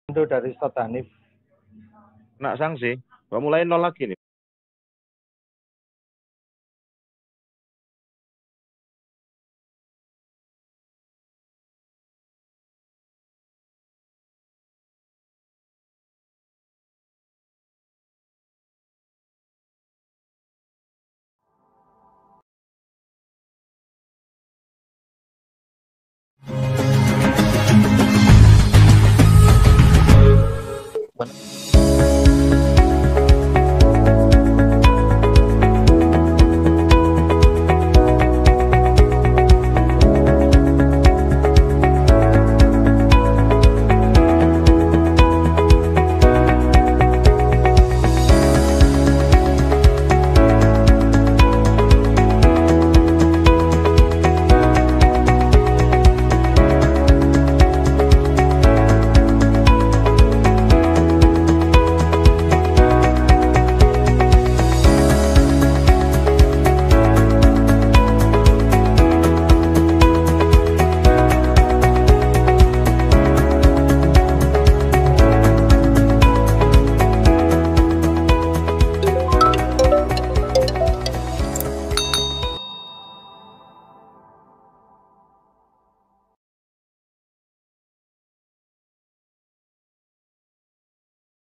Itu dari Ustadz Hanif. Nak sanksi, kok mulai nol lagi nih.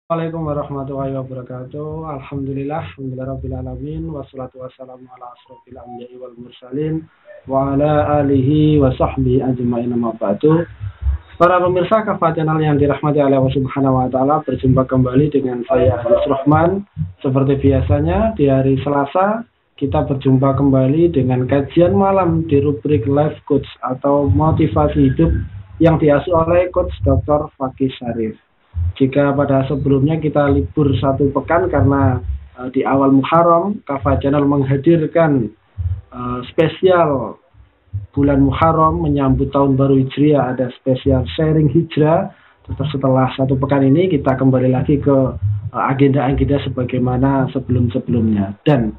Assalamualaikum warahmatullahi wabarakatuh. Alhamdulillahirabbil alamin wassalatu wassalamu ala asrofil anbiya'i wal mursalin wa ala alihi wa sahbihi ajma'in amma ba'du. Para pemirsa Kafah Channel yang dirahmati oleh Allah Subhanahu wa taala, berjumpa kembali dengan saya Agus Rahman. Seperti biasanya di hari Selasa kita berjumpa kembali dengan kajian malam di rubrik Life Coach atau motivasi hidup yang diasuh oleh Coach Dr. Fakih Syarif. Jika pada sebelumnya kita libur satu pekan karena di awal Muharram, Kafah Channel menghadirkan spesial bulan Muharram menyambut tahun baru Hijriah, ada spesial sharing hijrah. Terus setelah satu pekan ini kita kembali lagi ke agenda-agenda sebagaimana sebelum-sebelumnya. Dan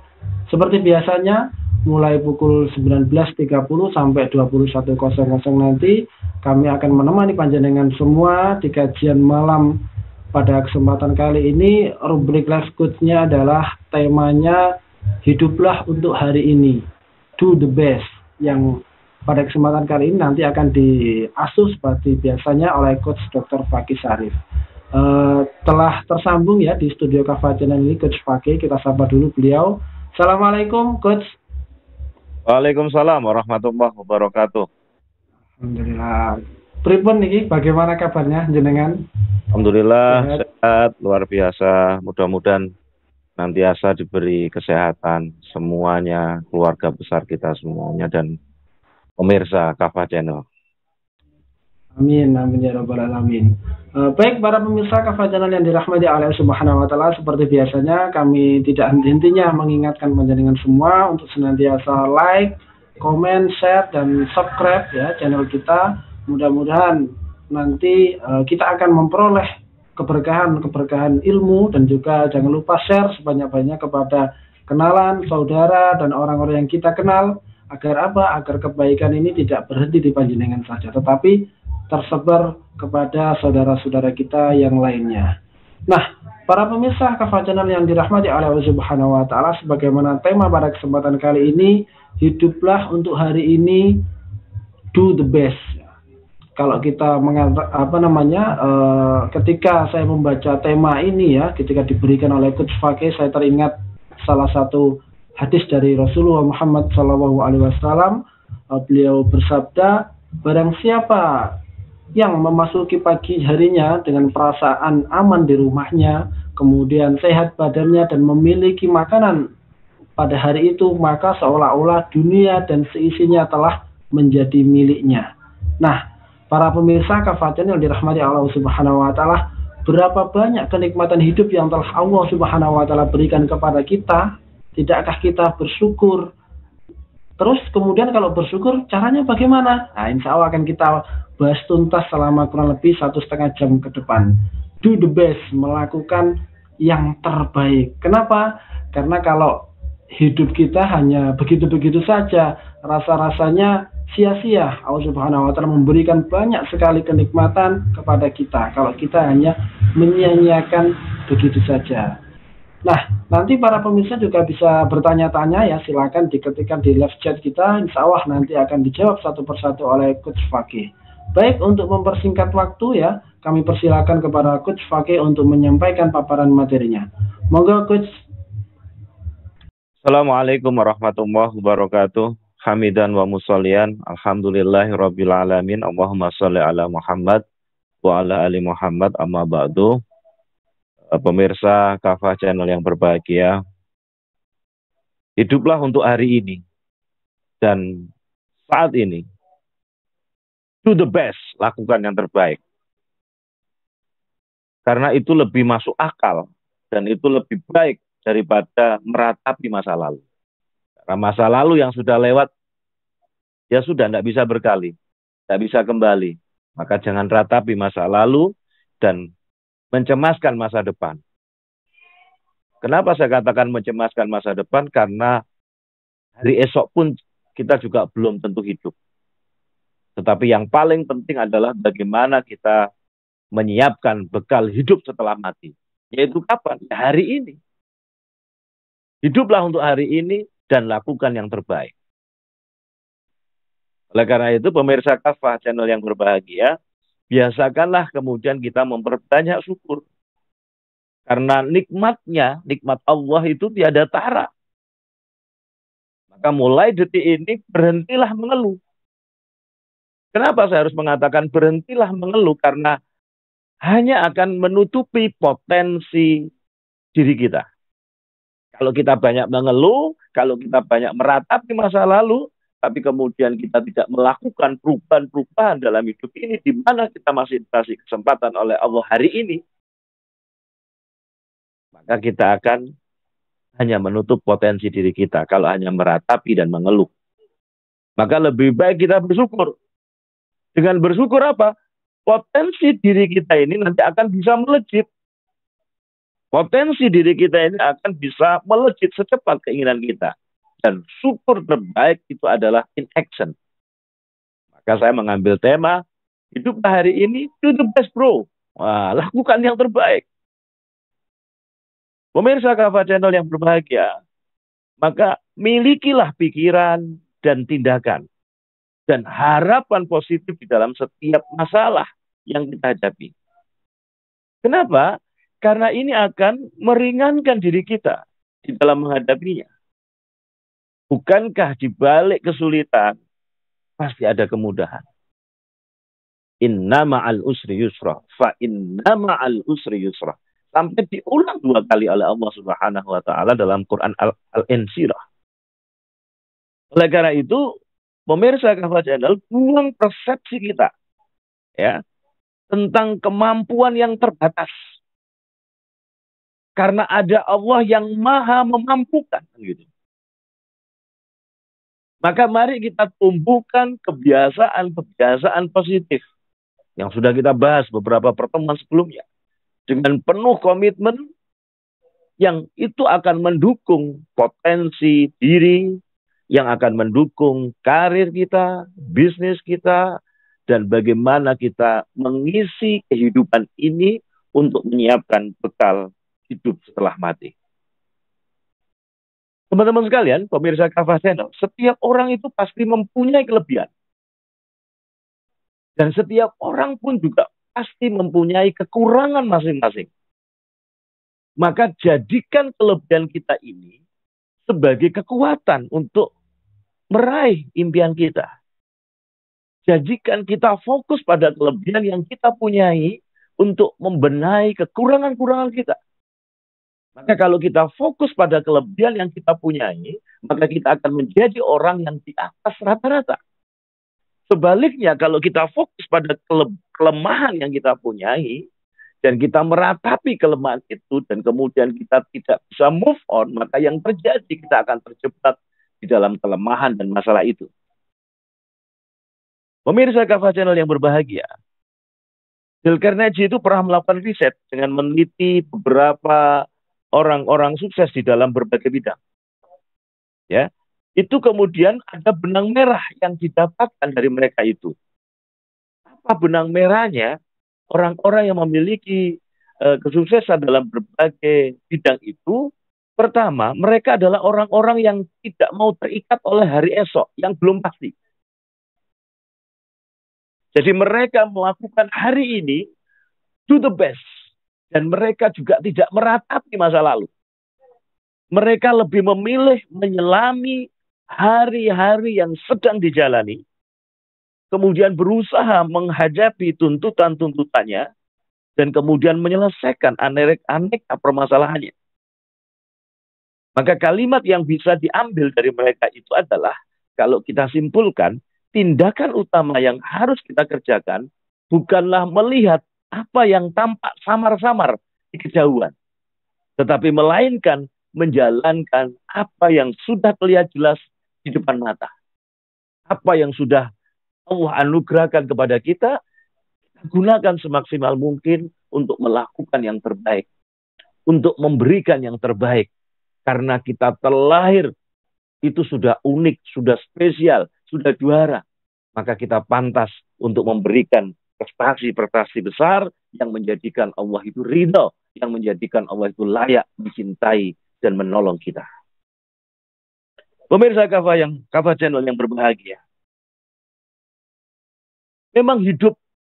seperti biasanya mulai pukul 19.30 sampai 21.00 nanti kami akan menemani panjenengan semua di kajian malam. Pada kesempatan kali ini rubrik Life Coach-nya adalah temanya hiduplah untuk hari ini, do the best, yang pada kesempatan kali ini nanti akan diasuh seperti biasanya oleh Coach Dr. Fakih Syarif. Telah tersambung ya di studio Kafah Channel ini Coach Fakih, kita sapa dulu beliau. Assalamualaikum Coach. Waalaikumsalam warahmatullahi wabarakatuh. Alhamdulillah. Pripun niki, bagaimana kabarnya jenengan? Alhamdulillah sehat luar biasa. Mudah-mudahan nantiasa diberi kesehatan semuanya, keluarga besar kita semuanya dan pemirsa Kafah Channel. Amin, amin ya rabbal alamin. Baik para pemirsa Kafah Channel yang dirahmati Allah Subhanahu wa taala, seperti biasanya kami tidak henti-hentinya mengingatkan panjenengan semua untuk senantiasa like, comment, share dan subscribe ya channel kita. Mudah-mudahan nanti kita akan memperoleh keberkahan ilmu, dan juga jangan lupa share sebanyak-banyak kepada kenalan, saudara dan orang-orang yang kita kenal, agar apa? Agar kebaikan ini tidak berhenti di panjenengan saja, tetapi tersebar kepada saudara-saudara kita yang lainnya. Nah, para pemirsa Kafah Channel yang dirahmati oleh Allah Subhanahu wa taala, sebagaimana tema pada kesempatan kali ini, hiduplah untuk hari ini, do the best. Kalau kita ketika saya membaca tema ini ya, ketika diberikan oleh Coach Fakih, saya teringat salah satu hadis dari Rasulullah Muhammad SAW. Beliau bersabda, barang siapa yang memasuki pagi harinya dengan perasaan aman di rumahnya, kemudian sehat badannya dan memiliki makanan pada hari itu, maka seolah-olah dunia dan seisinya telah menjadi miliknya. Nah, para pemirsa Kafah Channel yang dirahmati Allah Subhanahu wa taala, berapa banyak kenikmatan hidup yang telah Allah Subhanahu wa taala berikan kepada kita? Tidakkah kita bersyukur? Terus kemudian kalau bersyukur caranya bagaimana? Nah, insya Allah akan kita bahas tuntas selama kurang lebih 1,5 jam ke depan. Do the best, melakukan yang terbaik. Kenapa? Karena kalau hidup kita hanya begitu-begitu saja, rasa-rasanya sia-sia. Allah Subhanahu wa taala memberikan banyak sekali kenikmatan kepada kita kalau kita hanya menyia-nyiakan begitu saja. Nah, nanti para pemirsa juga bisa bertanya-tanya ya, silakan diketikkan di live chat kita. Insya Allah nanti akan dijawab satu persatu oleh Coach Fakih. Baik, untuk mempersingkat waktu ya, kami persilakan kepada Coach Fakih untuk menyampaikan paparan materinya. Monggo Coach. Assalamualaikum warahmatullahi wabarakatuh. Hamidan wa musallian. Alhamdulillahirabbil alamin. Allahumma shalli ala Muhammad wa ala ali Muhammad, amma ba'du. Pemirsa Kafah Channel yang berbahagia, hiduplah untuk hari ini dan saat ini. Do the best, lakukan yang terbaik. Karena itu lebih masuk akal dan itu lebih baik daripada meratapi masa lalu. Karena masa lalu yang sudah lewat, ya sudah, tidak bisa berkali, tidak bisa kembali. Maka jangan ratapi masa lalu dan mencemaskan masa depan. Kenapa saya katakan mencemaskan masa depan? Karena hari esok pun kita juga belum tentu hidup. Tetapi yang paling penting adalah bagaimana kita menyiapkan bekal hidup setelah mati. Yaitu kapan? Ya, hari ini. Hiduplah untuk hari ini dan lakukan yang terbaik. Oleh karena itu, pemirsa Kafah Channel yang berbahagia, biasakanlah kemudian kita memperbanyak syukur. Karena nikmatnya, nikmat Allah itu tiada tara. Maka mulai detik ini berhentilah mengeluh. Kenapa saya harus mengatakan berhentilah mengeluh? Karena hanya akan menutupi potensi diri kita. Kalau kita banyak mengeluh, kalau kita banyak meratapi masa lalu, tapi kemudian kita tidak melakukan perubahan-perubahan dalam hidup ini, di mana kita masih dikasih kesempatan oleh Allah hari ini, maka kita akan hanya menutup potensi diri kita kalau hanya meratapi dan mengeluh. Maka lebih baik kita bersyukur. Dengan bersyukur apa? Potensi diri kita ini nanti akan bisa melejit. Potensi diri kita ini akan bisa melejit secepat keinginan kita. Dan syukur terbaik itu adalah in action. Maka saya mengambil tema, hidup hari ini, do the best bro. Wah, lakukan yang terbaik. Pemirsa Kafah Channel yang berbahagia, maka milikilah pikiran dan tindakan. Dan harapan positif di dalam setiap masalah yang kita hadapi. Kenapa? Karena ini akan meringankan diri kita di dalam menghadapinya. Bukankah di balik kesulitan pasti ada kemudahan? Inna ma'al usri yusra, fa inna ma'al usri yusra. Sampai diulang 2 kali oleh Allah Subhanahu wa taala dalam Quran Al-Insyirah. Oleh karena itu, pemirsa Kafah Channel, buang persepsi kita ya tentang kemampuan yang terbatas. Karena ada Allah yang maha memampukan gitu. Maka mari kita tumbuhkan kebiasaan-kebiasaan positif yang sudah kita bahas beberapa pertemuan sebelumnya. Dengan penuh komitmen yang itu akan mendukung potensi diri, yang akan mendukung karir kita, bisnis kita, dan bagaimana kita mengisi kehidupan ini untuk menyiapkan bekal hidup setelah mati. Teman-teman sekalian, pemirsa Kafah Channel, setiap orang itu pasti mempunyai kelebihan. Dan setiap orang pun juga pasti mempunyai kekurangan masing-masing. Maka jadikan kelebihan kita ini sebagai kekuatan untuk meraih impian kita. Jadikan kita fokus pada kelebihan yang kita punyai untuk membenahi kekurangan-kekurangan kita. Maka kalau kita fokus pada kelebihan yang kita punyai, maka kita akan menjadi orang yang di atas rata-rata. Sebaliknya, kalau kita fokus pada kelemahan yang kita punyai, dan kita meratapi kelemahan itu, dan kemudian kita tidak bisa move on, maka yang terjadi kita akan terjebak di dalam kelemahan dan masalah itu. Pemirsa Kafah Channel yang berbahagia, Dale Carnegie itu pernah melakukan riset dengan meneliti beberapa orang-orang sukses di dalam berbagai bidang. Ya, itu kemudian ada benang merah yang didapatkan dari mereka itu. Apa benang merahnya? Orang-orang yang memiliki kesuksesan dalam berbagai bidang itu, pertama, mereka adalah orang-orang yang tidak mau terikat oleh hari esok yang belum pasti. Jadi mereka melakukan hari ini, do the best. Dan mereka juga tidak meratapi masa lalu. Mereka lebih memilih menyelami hari-hari yang sedang dijalani, kemudian berusaha menghadapi tuntutan-tuntutannya, dan kemudian menyelesaikan aneka permasalahannya. Maka kalimat yang bisa diambil dari mereka itu adalah, kalau kita simpulkan, tindakan utama yang harus kita kerjakan bukanlah melihat apa yang tampak samar-samar di kejauhan, tetapi melainkan menjalankan apa yang sudah terlihat jelas di depan mata. Apa yang sudah Allah anugerahkan kepada kita, gunakan semaksimal mungkin untuk melakukan yang terbaik, untuk memberikan yang terbaik. Karena kita terlahir itu sudah unik, sudah spesial, sudah juara. Maka kita pantas untuk memberikan prestasi-prestasi besar yang menjadikan Allah itu ridho, yang menjadikan Allah itu layak dicintai dan menolong kita. Pemirsa Kafa Channel yang berbahagia. Memang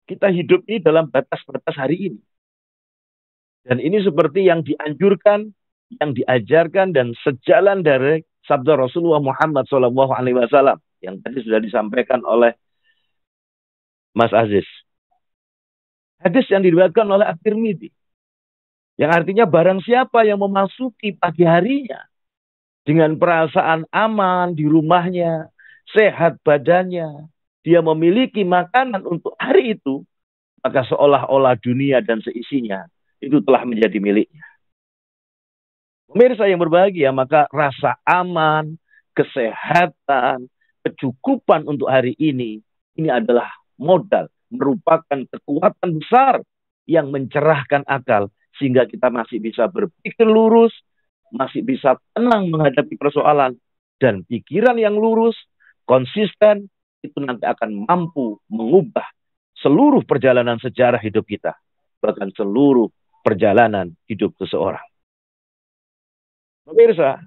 kita hidup ini dalam batas-batas hari ini. Dan ini seperti yang dianjurkan, yang diajarkan, dan sejalan dari sabda Rasulullah Muhammad SAW yang tadi sudah disampaikan oleh Mas Aziz. Hadis yang diriwayatkan oleh At-Tirmidzi, yang artinya barang siapa yang memasuki pagi harinya dengan perasaan aman di rumahnya, sehat badannya, dia memiliki makanan untuk hari itu, maka seolah-olah dunia dan seisinya itu telah menjadi miliknya. Pemirsa yang berbahagia, maka rasa aman, kesehatan, kecukupan untuk hari ini adalah modal, merupakan kekuatan besar yang mencerahkan akal, sehingga kita masih bisa berpikir lurus, masih bisa tenang menghadapi persoalan, dan pikiran yang lurus, konsisten, itu nanti akan mampu mengubah seluruh perjalanan sejarah hidup kita, bahkan seluruh perjalanan hidup seseorang. Pemirsa,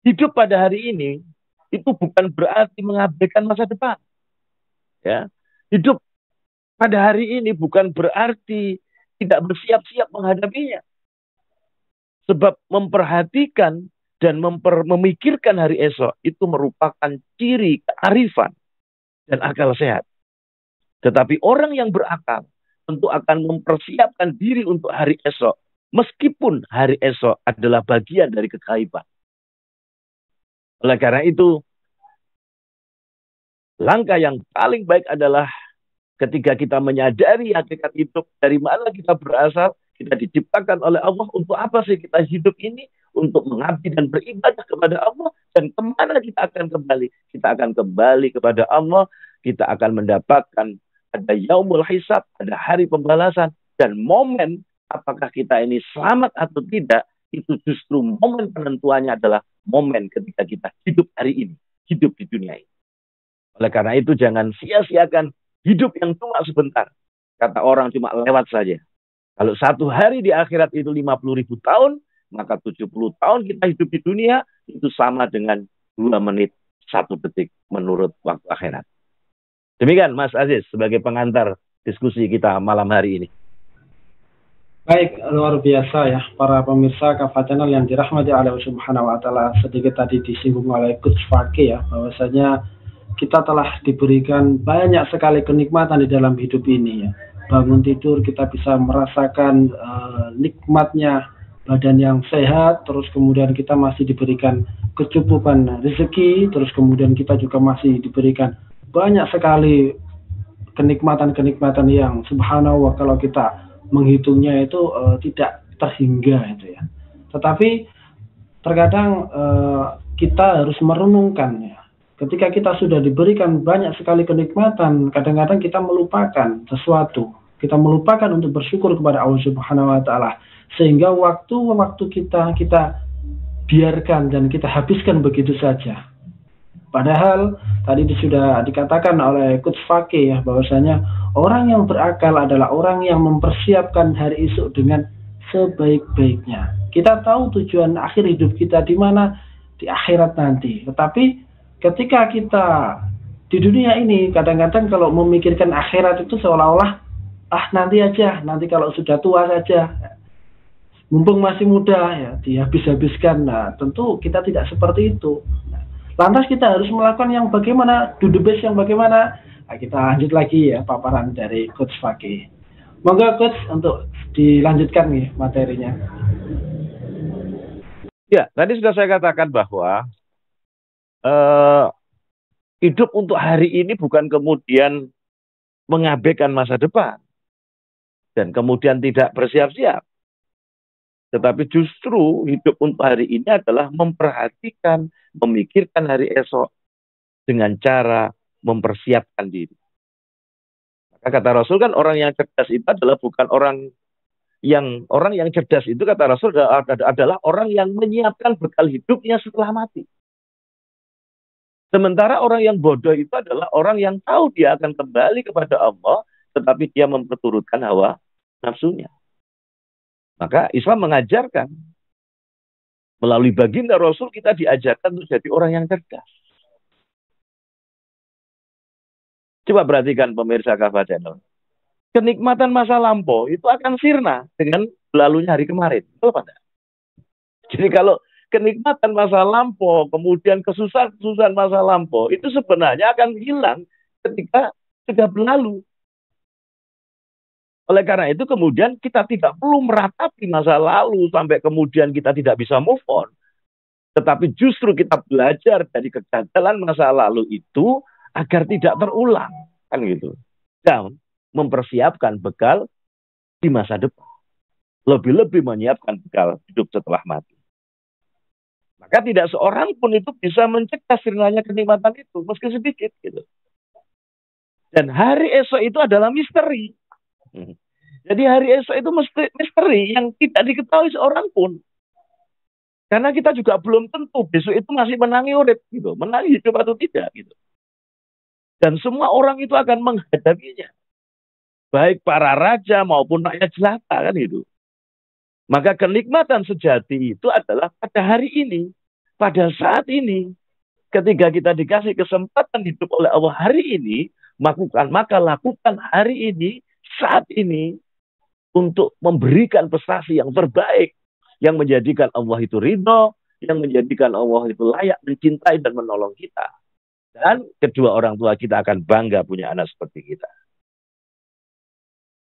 hidup pada hari ini itu bukan berarti mengabaikan masa depan. Ya, hidup pada hari ini bukan berarti tidak bersiap-siap menghadapinya. Sebab memperhatikan dan memikirkan hari esok itu merupakan ciri kearifan dan akal sehat. Tetapi orang yang berakal tentu akan mempersiapkan diri untuk hari esok, meskipun hari esok adalah bagian dari kegaiban. Oleh karena itu, langkah yang paling baik adalah ketika kita menyadari hakikat hidup, dari mana kita berasal, kita diciptakan oleh Allah, untuk apa sih kita hidup ini? Untuk mengabdi dan beribadah kepada Allah. Dan kemana kita akan kembali? Kita akan kembali kepada Allah. Kita akan mendapatkan, ada yaumul hisab, ada hari pembalasan. Dan momen apakah kita ini selamat atau tidak, itu justru momen penentuannya adalah momen ketika kita hidup hari ini, hidup di dunia ini. Oleh karena itu jangan sia-siakan hidup yang cuma sebentar. Kata orang cuma lewat saja. Kalau satu hari di akhirat itu 50.000 tahun, maka 70 tahun kita hidup di dunia itu sama dengan 2 menit 1 detik menurut waktu akhirat. Demikian Mas Aziz sebagai pengantar diskusi kita malam hari ini. Baik, luar biasa ya para pemirsa Kafa Channel yang dirahmati Allah Subhanahu wa taala. Sedikit tadi disinggung oleh Coach Fakih ya, bahwasanya kita telah diberikan banyak sekali kenikmatan di dalam hidup ini ya. Bangun tidur kita bisa merasakan nikmatnya badan yang sehat, terus kemudian kita masih diberikan kecukupan rezeki, terus kemudian kita juga masih diberikan banyak sekali kenikmatan-kenikmatan yang subhanallah kalau kita menghitungnya itu tidak terhingga itu ya. Tetapi terkadang kita harus merenungkan ya. Ketika kita sudah diberikan banyak sekali kenikmatan, kadang-kadang kita melupakan sesuatu. Kita melupakan untuk bersyukur kepada Allah Subhanahu wa taala. Sehingga waktu-waktu kita biarkan dan kita habiskan begitu saja. Padahal tadi sudah dikatakan oleh Coach Fakih ya, bahwasanya orang yang berakal adalah orang yang mempersiapkan hari esok dengan sebaik-baiknya. Kita tahu tujuan akhir hidup kita di mana, di akhirat nanti. Tetapi ketika kita di dunia ini, kadang-kadang kalau memikirkan akhirat itu seolah-olah nanti aja, nanti kalau sudah tua saja, mumpung masih muda ya dihabis-habiskan. Nah, tentu kita tidak seperti itu. Lantas kita harus melakukan yang bagaimana, do the best yang bagaimana. Nah, kita lanjut lagi ya paparan dari Coach Fakih. Monggo Coach untuk dilanjutkan nih materinya. Ya, tadi sudah saya katakan bahwa hidup untuk hari ini bukan kemudian mengabaikan masa depan dan kemudian tidak bersiap-siap. Tetapi justru hidup untuk hari ini adalah memperhatikan, memikirkan hari esok dengan cara mempersiapkan diri. Maka kata Rasul kan orang yang cerdas itu adalah bukan orang yang cerdas itu kata Rasul adalah orang yang menyiapkan bekal hidupnya setelah mati. Sementara orang yang bodoh itu adalah orang yang tahu dia akan kembali kepada Allah, tetapi dia memperturutkan hawa nafsunya. Maka Islam mengajarkan, melalui baginda Rasul kita diajarkan untuk jadi orang yang cerdas. Coba perhatikan pemirsa Kafah Channel. Kenikmatan masa lampau itu akan sirna dengan berlalunya hari kemarin. Betul pada? Jadi kalau kenikmatan masa lampau, kemudian kesusahan masa lampau, itu sebenarnya akan hilang ketika sudah berlalu. Oleh karena itu kemudian kita tidak perlu meratapi masa lalu sampai kemudian kita tidak bisa move on. Tetapi justru kita belajar dari kegagalan masa lalu itu agar tidak terulang. Kan gitu. Dan mempersiapkan bekal di masa depan. Lebih-lebih menyiapkan bekal hidup setelah mati. Maka tidak seorang pun itu bisa mencegah sirnanya kenikmatan itu. Meski sedikit gitu. Dan hari esok itu adalah misteri. Jadi hari esok itu misteri yang tidak diketahui seorang pun. Karena kita juga belum tentu besok itu masih menangi urip gitu, menangi hidup atau tidak gitu. Dan semua orang itu akan menghadapinya. Baik para raja maupun rakyat jelata kan gitu. Maka kenikmatan sejati itu adalah pada hari ini, pada saat ini. Ketika kita dikasih kesempatan hidup oleh Allah hari ini, maka lakukan hari ini, saat ini, untuk memberikan prestasi yang terbaik, yang menjadikan Allah itu ridho, yang menjadikan Allah itu layak mencintai dan menolong kita. Dan kedua orang tua kita akan bangga punya anak seperti kita.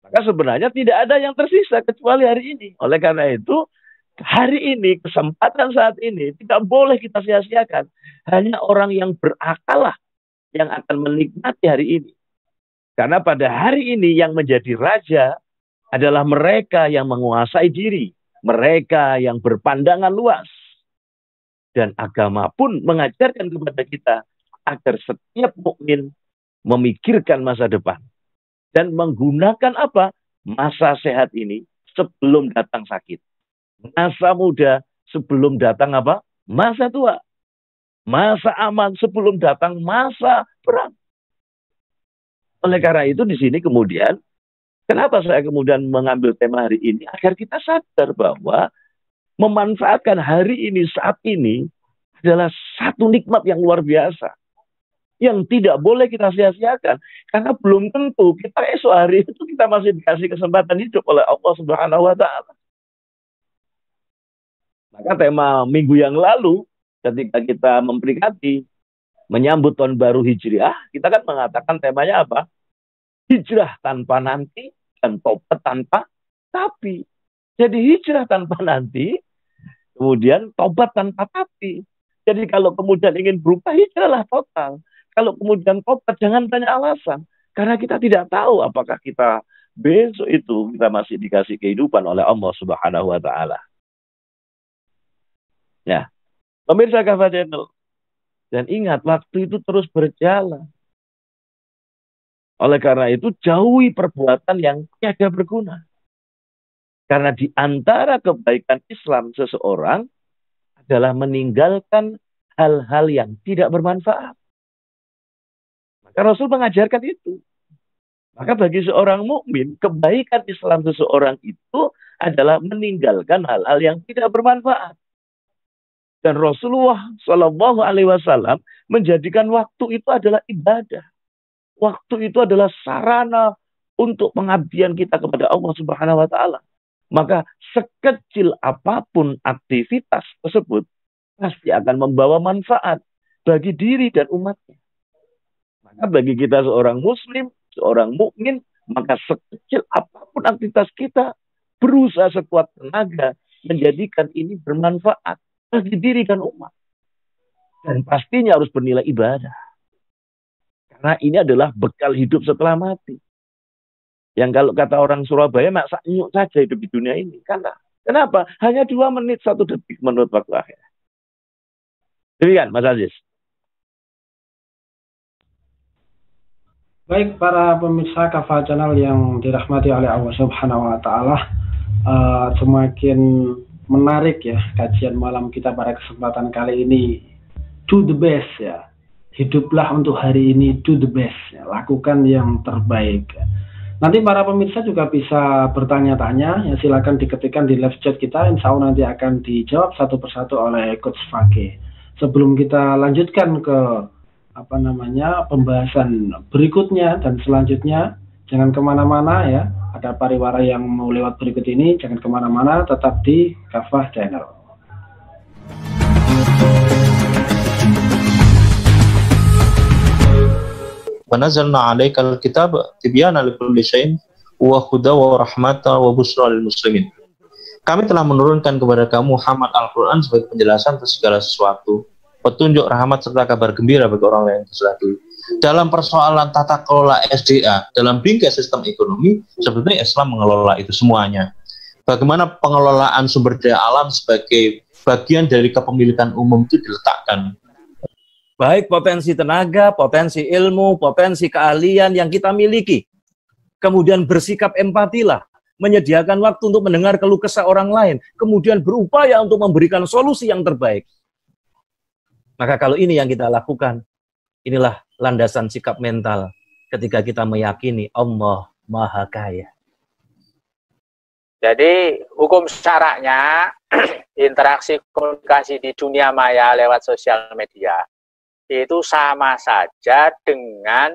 Maka sebenarnya tidak ada yang tersisa kecuali hari ini. Oleh karena itu, hari ini, kesempatan saat ini, tidak boleh kita sia-siakan. Hanya orang yang berakal yang akan menikmati hari ini. Karena pada hari ini yang menjadi raja adalah mereka yang menguasai diri. Mereka yang berpandangan luas. Dan agama pun mengajarkan kepada kita agar setiap mukmin memikirkan masa depan. Dan menggunakan apa? Masa sehat ini sebelum datang sakit. Masa muda sebelum datang apa? Masa tua. Masa aman sebelum datang masa perang. Oleh karena itu di sini kemudian, kenapa saya kemudian mengambil tema hari ini? Agar kita sadar bahwa memanfaatkan hari ini, saat ini, adalah satu nikmat yang luar biasa. Yang tidak boleh kita sia-siakan. Karena belum tentu kita esok hari itu kita masih dikasih kesempatan hidup oleh Allah Subhanahu wa Ta'ala. Maka tema minggu yang lalu, ketika kita memperingati menyambut tahun baru Hijriah, kita kan mengatakan temanya apa? Hijrah tanpa nanti dan tobat tanpa tapi. Jadi hijrah tanpa nanti, kemudian tobat tanpa tapi. Jadi kalau kemudian ingin berubah, hijrahlah total. Kalau kemudian tobat, jangan tanya alasan. Karena kita tidak tahu apakah kita besok itu kita masih dikasih kehidupan oleh Allah Subhanahu wa Ta'ala. Ya, pemirsa Kafah Channel. Dan ingat, waktu itu terus berjalan. Oleh karena itu, jauhi perbuatan yang tiada berguna. Karena di antara kebaikan Islam seseorang adalah meninggalkan hal-hal yang tidak bermanfaat. Karena Rasul mengajarkan itu. Maka bagi seorang mukmin, kebaikan Islam seseorang itu adalah meninggalkan hal-hal yang tidak bermanfaat. Dan Rasulullah Shallallahu Alaihi Wasallam menjadikan waktu itu adalah ibadah. Waktu itu adalah sarana untuk pengabdian kita kepada Allah Subhanahu Wa Taala. Maka sekecil apapun aktivitas tersebut pasti akan membawa manfaat bagi diri dan umatnya. Maka bagi kita seorang muslim, seorang mukmin, maka sekecil apapun aktivitas kita berusaha sekuat tenaga menjadikan ini bermanfaat bagi diri dan umat. Dan pastinya harus bernilai ibadah. Karena ini adalah bekal hidup setelah mati. Yang kalau kata orang Surabaya, mak nyuk saja hidup di dunia ini. Kenapa? Hanya 2 menit 1 detik menurut waktu akhir. Demikian, Mas Aziz. Baik para pemirsa Kafah Channel yang dirahmati oleh Allah Subhanahu Wa Taala, semakin menarik ya kajian malam kita pada kesempatan kali ini. Do the best ya. Hiduplah untuk hari ini, do the best ya. Lakukan yang terbaik. Nanti para pemirsa juga bisa bertanya-tanya, ya silakan diketikkan di live chat kita, insya Allah nanti akan dijawab satu persatu oleh Coach Fakih. Sebelum kita lanjutkan ke pembahasan berikutnya dan selanjutnya, jangan kemana-mana ya, ada pariwara yang mau lewat berikut ini, jangan kemana-mana, tetap di Kafah Channel. Wanazalna 'alaikal kitaba tibyana likulli syai'in wa huda wa rahmata wa busra lil muslimin. Kami telah menurunkan kepada kamu Muhammad Al-Qur'an sebagai penjelasan atas segala sesuatu, petunjuk, rahmat serta kabar gembira bagi orang yang telah dulu. Dalam persoalan tata kelola SDA dalam bingkai sistem ekonomi, sebetulnya Islam mengelola itu semuanya. Bagaimana pengelolaan sumber daya alam sebagai bagian dari kepemilikan umum itu diletakkan. Baik potensi tenaga, potensi ilmu, potensi keahlian yang kita miliki. Kemudian bersikap empatilah, menyediakan waktu untuk mendengar keluh kesah orang lain, kemudian berupaya untuk memberikan solusi yang terbaik. Maka kalau ini yang kita lakukan, inilah landasan sikap mental ketika kita meyakini Allah Maha Kaya. Jadi hukum syaraknya interaksi komunikasi di dunia maya lewat sosial media itu sama saja dengan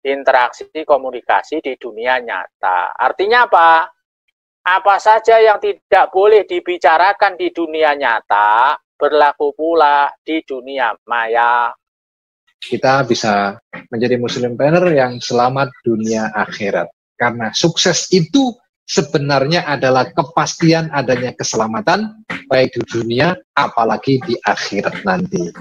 interaksi komunikasi di dunia nyata. Artinya apa? Apa saja yang tidak boleh dibicarakan di dunia nyata berlaku pula di dunia maya. Kita bisa menjadi muslimpreneur yang selamat dunia akhirat. Karena sukses itu sebenarnya adalah kepastian adanya keselamatan baik di dunia apalagi di akhirat nanti.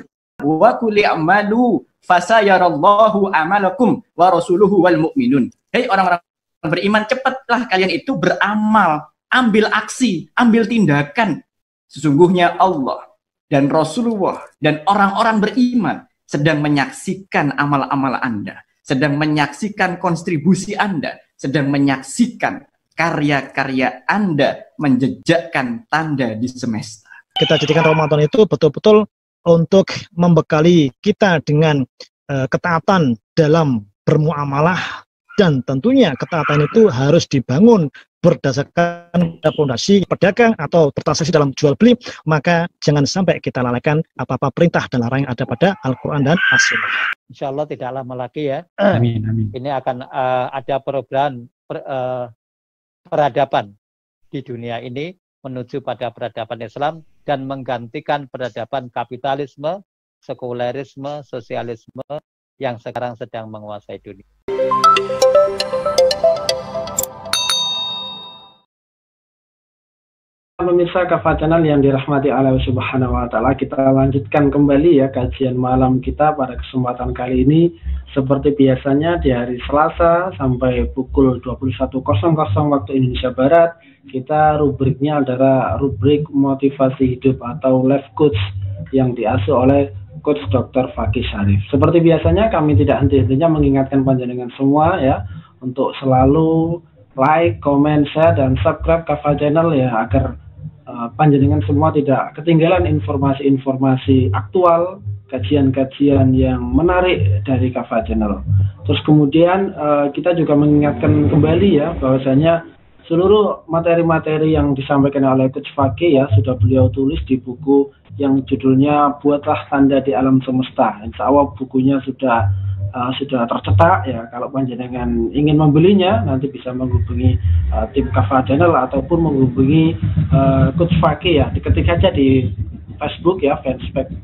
Wa kulli amalu fasayarallahu amalakum wa rasuluhu wal mu'minun. Hei orang-orang beriman, cepatlah kalian itu beramal, ambil aksi, ambil tindakan. Sesungguhnya Allah dan Rasulullah dan orang-orang beriman sedang menyaksikan amal-amal Anda, sedang menyaksikan kontribusi Anda, sedang menyaksikan karya-karya Anda menjejakkan tanda di semesta. Kita jadikan Ramadan itu betul-betul untuk membekali kita dengan ketaatan dalam bermuamalah, dan tentunya ketaatan itu harus dibangun berdasarkan fondasi pedagang atau bertransaksi dalam jual beli. Maka jangan sampai kita lalaikan apa-apa perintah dan larangan yang ada pada Al-Quran dan As-Sunnah. Insya Allah tidak lama lagi ya. Amin, amin. Ini akan ada program peradaban di dunia ini menuju pada peradaban Islam dan menggantikan peradaban kapitalisme, sekulerisme, sosialisme yang sekarang sedang menguasai dunia. Pemirsa Kafah Channel yang dirahmati Allah Subhanahu Wa Taala, kita lanjutkan kembali ya kajian malam kita pada kesempatan kali ini. Seperti biasanya di hari Selasa sampai pukul 21.00 waktu Indonesia Barat, kita rubriknya adalah rubrik motivasi hidup atau life coach yang diasuh oleh Coach Dr. Fakih Syarif. Seperti biasanya kami tidak henti-hentinya mengingatkan panjenengan semua ya untuk selalu like, comment, share, dan subscribe Kafah Channel ya, agar panjenengan semua tidak ketinggalan informasi-informasi aktual, kajian-kajian yang menarik dari Kafah Channel. Terus kemudian kita juga mengingatkan kembali ya bahwasanya seluruh materi-materi yang disampaikan oleh Coach Fakih ya sudah beliau tulis di buku yang judulnya Buatlah Tanda di Alam Semesta. Insya Allah bukunya sudah tercetak ya. Kalau panjenengan ingin membelinya nanti bisa menghubungi tim Kafah Channel ataupun menghubungi Coach Fakih ya. Diketik aja di Facebook ya, fanspage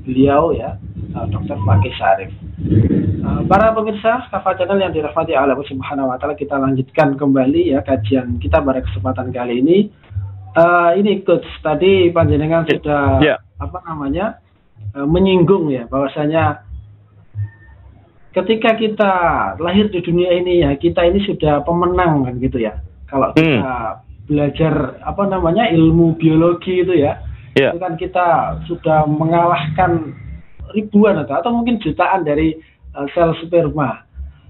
beliau ya, Dr. Fakih Syarif. Para pemirsa Kafah Channel yang dirahmati Allah Subhanahu wa taala, kita lanjutkan kembali ya kajian kita pada kesempatan kali ini. Ini Coach, tadi panjenengan sudah menyinggung ya bahwasanya ketika kita lahir di dunia ini ya, kita ini sudah pemenang kan gitu ya. Kalau kita belajar ilmu biologi itu ya, itu kan kita sudah mengalahkan ribuan atau mungkin jutaan dari sel sperma.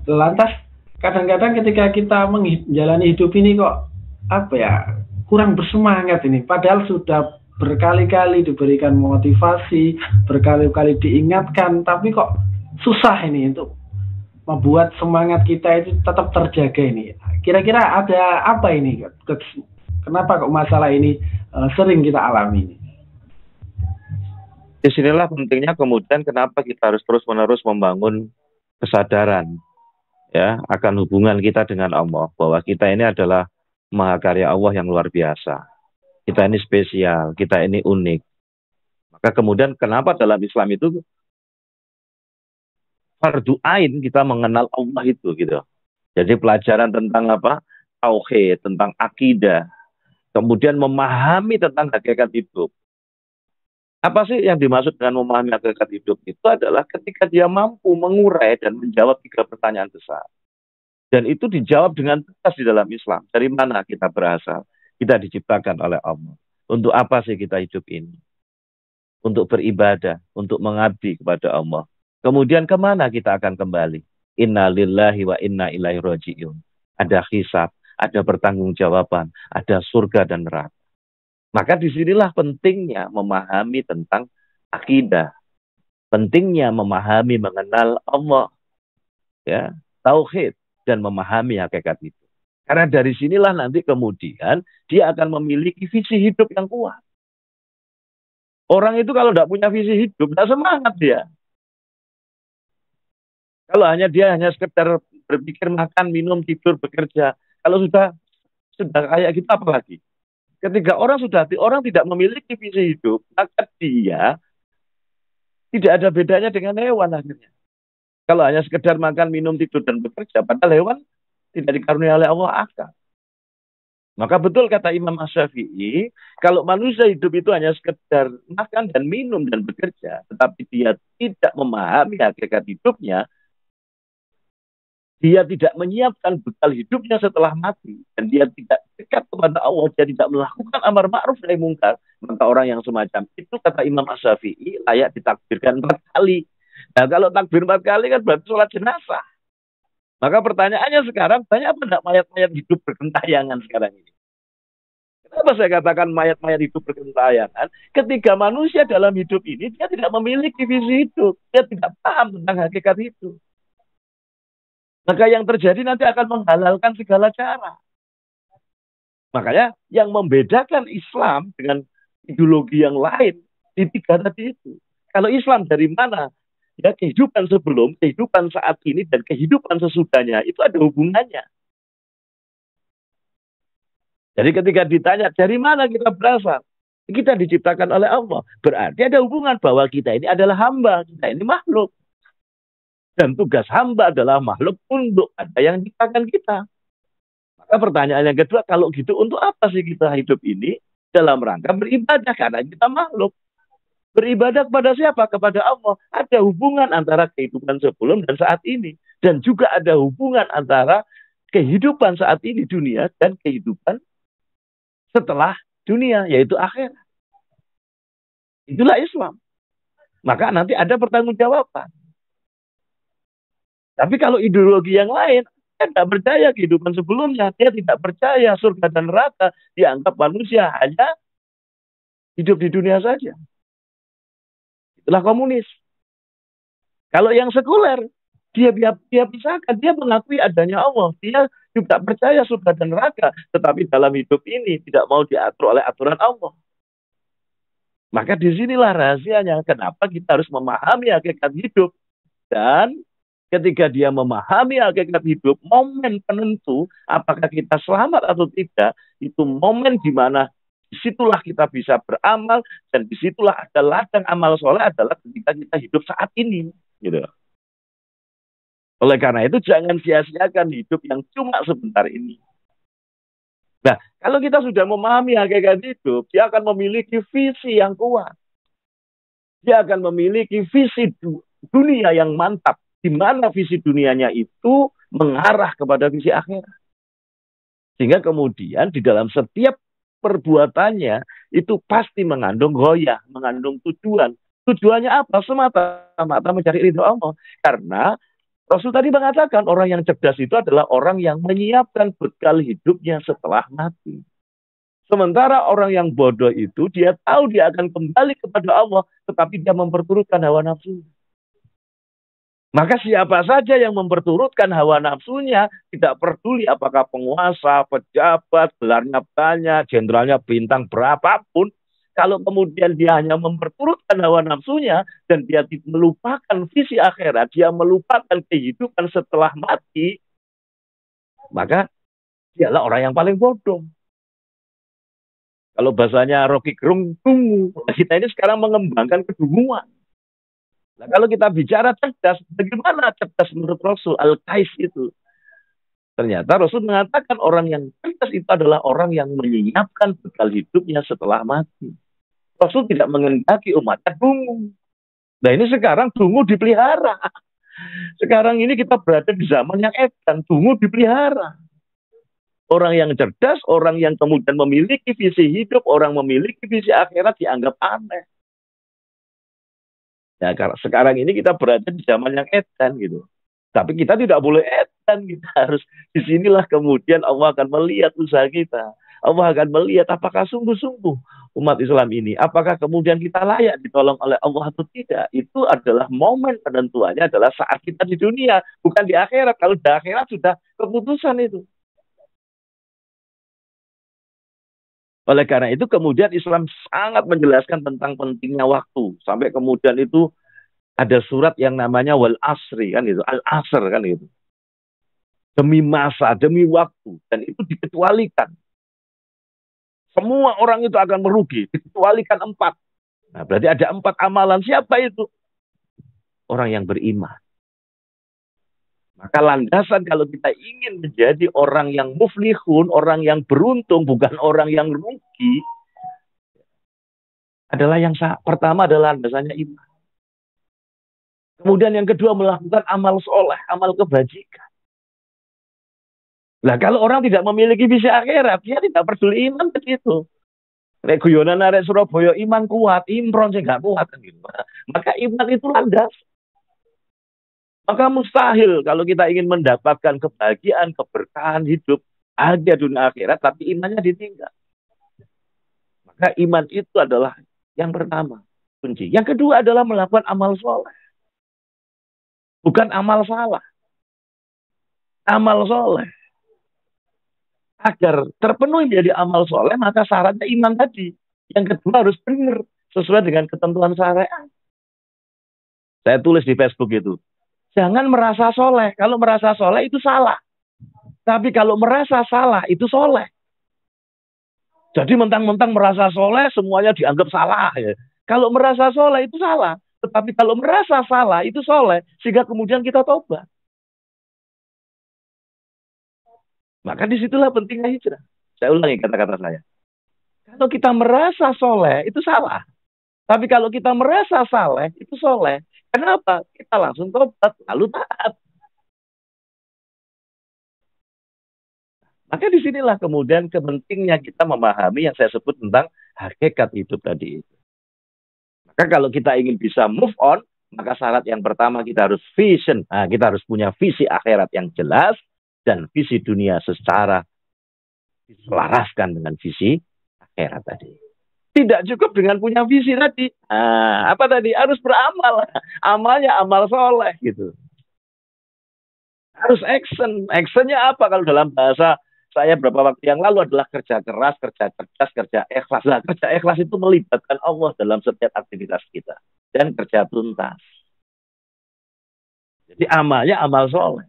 Lantas kadang-kadang ketika kita menjalani hidup ini kok kurang bersemangat ini, padahal sudah berkali-kali diberikan motivasi, berkali-kali diingatkan, tapi kok susah ini untuk membuat semangat kita itu tetap terjaga ini. Kira-kira ada apa ini? Kenapa kok masalah ini sering kita alami ini? Disinilah pentingnya kemudian kenapa kita harus terus-menerus membangun kesadaran ya akan hubungan kita dengan Allah, bahwa kita ini adalah mahakarya Allah yang luar biasa. Kita ini spesial, kita ini unik. Maka kemudian kenapa dalam Islam itu fardu ain kita mengenal Allah itu gitu. Jadi pelajaran tentang tauhid, tentang akidah, kemudian memahami tentang hakikat hidup. Apa sih yang dimaksud dengan memahami hakikat hidup? Itu adalah ketika dia mampu mengurai dan menjawab 3 pertanyaan besar. Dan itu dijawab dengan tegas di dalam Islam. Dari mana kita berasal? Kita diciptakan oleh Allah. Untuk apa sih kita hidup ini? Untuk beribadah, untuk mengabdi kepada Allah. Kemudian kemana kita akan kembali? Inna lillahi wa inna ilaihi raji'un. Ada hisab, ada pertanggungjawaban, ada surga dan neraka. Maka disinilah pentingnya memahami tentang akidah. Pentingnya memahami mengenal Allah. Ya, tauhid dan memahami hakikat itu. Karena dari sinilah nanti kemudian dia akan memiliki visi hidup yang kuat. Orang itu kalau tidak punya visi hidup, tidak semangat dia. Kalau dia hanya sekedar berpikir makan, minum, tidur, bekerja. Kalau sudah kayak gitu apa lagi? Ketika orang tidak memiliki visi hidup, maka dia tidak ada bedanya dengan hewan akhirnya. Kalau hanya sekedar makan, minum, tidur, dan bekerja, padahal hewan tidak dikaruniai oleh Allah akal. Maka betul kata Imam Asy-Syafi'i, kalau manusia hidup itu hanya sekedar makan dan minum dan bekerja, tetapi dia tidak memahami hakikat hidupnya, dia tidak menyiapkan bekal hidupnya setelah mati, dan dia tidak dekat kepada Allah, dia tidak melakukan amar ma'ruf nahi mungkar, maka orang yang semacam itu kata Imam Asy-Syafi'i layak ditakbirkan 4 kali. Nah kalau takbir 4 kali kan berarti sholat jenazah. Maka pertanyaannya sekarang, banyak apa enggak mayat-mayat hidup bergentayangan sekarang ini? Kenapa saya katakan mayat-mayat hidup bergentayangan? Ketika manusia dalam hidup ini, dia tidak memiliki visi hidup, dia tidak paham tentang hakikat hidup. Maka yang terjadi nanti akan menghalalkan segala cara. Makanya yang membedakan Islam dengan ideologi yang lain di 3 tadi itu. Kalau Islam dari mana? Ya kehidupan sebelum, kehidupan saat ini, dan kehidupan sesudahnya itu ada hubungannya. Jadi ketika ditanya dari mana kita berasal? Kita diciptakan oleh Allah. Berarti ada hubungan bahwa kita ini adalah hamba, kita ini makhluk. Dan tugas hamba adalah makhluk untuk ada yang diciptakan kita. Maka pertanyaan yang kedua, kalau gitu untuk apa sih kita hidup ini? Dalam rangka beribadah, karena kita makhluk. Beribadah kepada siapa? Kepada Allah. Ada hubungan antara kehidupan sebelum dan saat ini. Dan juga ada hubungan antara kehidupan saat ini dunia dan kehidupan setelah dunia, yaitu akhirat. Itulah Islam. Maka nanti ada pertanggungjawaban. Tapi kalau ideologi yang lain, dia tidak percaya kehidupan sebelumnya. Dia tidak percaya surga dan neraka. Dianggap manusia hanya hidup di dunia saja. Itulah komunis. Kalau yang sekuler, dia pisahkan, dia mengakui adanya Allah, dia juga percaya surga dan neraka, tetapi dalam hidup ini tidak mau diatur oleh aturan Allah. Maka disinilah rahasianya, kenapa kita harus memahami hakikat hidup. Dan ketika dia memahami hakikat hidup, momen penentu apakah kita selamat atau tidak, itu momen di mana disitulah kita bisa beramal, dan disitulah ada ladang amal soleh adalah ketika kita hidup saat ini. Gitu. Oleh karena itu jangan sia-siakan hidup yang cuma sebentar ini. Nah, kalau kita sudah memahami hakikat hidup, dia akan memiliki visi yang kuat. Dia akan memiliki visi dunia yang mantap, di mana visi dunianya itu mengarah kepada visi akhirat. Sehingga kemudian di dalam setiap perbuatannya itu pasti mengandung ghoyah, mengandung tujuan. Tujuannya apa? Semata-mata mencari ridho Allah. Karena Rasul tadi mengatakan orang yang cerdas itu adalah orang yang menyiapkan bekal hidupnya setelah mati. Sementara orang yang bodoh itu dia tahu dia akan kembali kepada Allah, tetapi dia memperturutkan hawa nafsu. Maka siapa saja yang memperturutkan hawa nafsunya, tidak peduli apakah penguasa, pejabat, gelarnya banyak, jenderalnya bintang berapapun, kalau kemudian dia hanya memperturutkan hawa nafsunya dan dia melupakan visi akhirat, dia melupakan kehidupan setelah mati, maka dialah orang yang paling bodoh. Kalau bahasanya Rocky Gerung, dungu. Kita ini sekarang mengembangkan kedunguan. Nah, kalau kita bicara cerdas, bagaimana cerdas menurut Rasul? Al-Qais itu. Ternyata Rasul mengatakan orang yang cerdas itu adalah orang yang menyiapkan bekal hidupnya setelah mati. Rasul tidak mengendaki umatnya dungu. Nah ini sekarang dungu dipelihara. Sekarang ini kita berada di zaman yang edan, dungu dipelihara. Orang yang cerdas, orang yang kemudian memiliki visi hidup, orang memiliki visi akhirat dianggap aneh. Ya, karena sekarang ini kita berada di zaman yang edan gitu. Tapi kita tidak boleh edan, kita harus disinilah kemudian Allah akan melihat usaha kita. Allah akan melihat apakah sungguh-sungguh umat Islam ini, apakah kemudian kita layak ditolong oleh Allah atau tidak. Itu adalah momen penentuannya adalah saat kita di dunia, bukan di akhirat. Kalau di akhirat sudah keputusan itu. Oleh karena itu kemudian Islam sangat menjelaskan tentang pentingnya waktu. Sampai kemudian itu ada surat yang namanya wal asri kan gitu, al asr kan gitu. Demi masa, demi waktu, dan itu dikecualikan. Semua orang itu akan merugi, dikecualikan 4. Nah, berarti ada 4 amalan. Siapa itu? Orang yang beriman. Maka landasan kalau kita ingin menjadi orang yang muflihun, orang yang beruntung, bukan orang yang rugi, adalah yang pertama adalah landasannya iman. Kemudian yang kedua melakukan amal soleh, amal kebajikan. Nah kalau orang tidak memiliki visi akhirat, dia tidak peduli iman begitu. Nek guyonan arek Surabaya iman kuat, imron sing gak kuat kan gitu. Maka iman itu landas. Maka mustahil kalau kita ingin mendapatkan kebahagiaan, keberkahan hidup, bahagia dunia akhirat, tapi imannya ditinggal. Maka iman itu adalah yang pertama, kunci. Yang kedua adalah melakukan amal soleh. Bukan amal salah. Amal soleh. Agar terpenuhi menjadi amal soleh, maka syaratnya iman tadi. Yang kedua harus benar, sesuai dengan ketentuan syariat. Saya tulis di Facebook itu. Jangan merasa soleh. Kalau merasa soleh itu salah. Tapi kalau merasa salah itu soleh. Jadi mentang-mentang merasa soleh semuanya dianggap salah. Ya. Kalau merasa soleh itu salah. Tetapi kalau merasa salah itu soleh. Sehingga kemudian kita tobat. Maka disitulah pentingnya hijrah. Saya ulangi kata-kata saya. Kalau kita merasa soleh itu salah. Tapi kalau kita merasa saleh itu soleh. Kenapa? Kita langsung tobat, lalu taat. Maka disinilah kemudian pentingnya kita memahami yang saya sebut tentang hakikat hidup tadi itu. Maka kalau kita ingin bisa move on, maka syarat yang pertama kita harus vision. Nah, kita harus punya visi akhirat yang jelas dan visi dunia secara diselaraskan dengan visi akhirat tadi. Tidak cukup dengan punya visi tadi. Nah, apa tadi? Harus beramal. Amalnya amal soleh gitu. Harus action. Actionnya apa kalau dalam bahasa saya beberapa waktu yang lalu adalah kerja keras, kerja cerdas, kerja ikhlas. Nah, kerja ikhlas itu melibatkan Allah dalam setiap aktivitas kita. Dan kerja tuntas. Jadi amalnya amal soleh.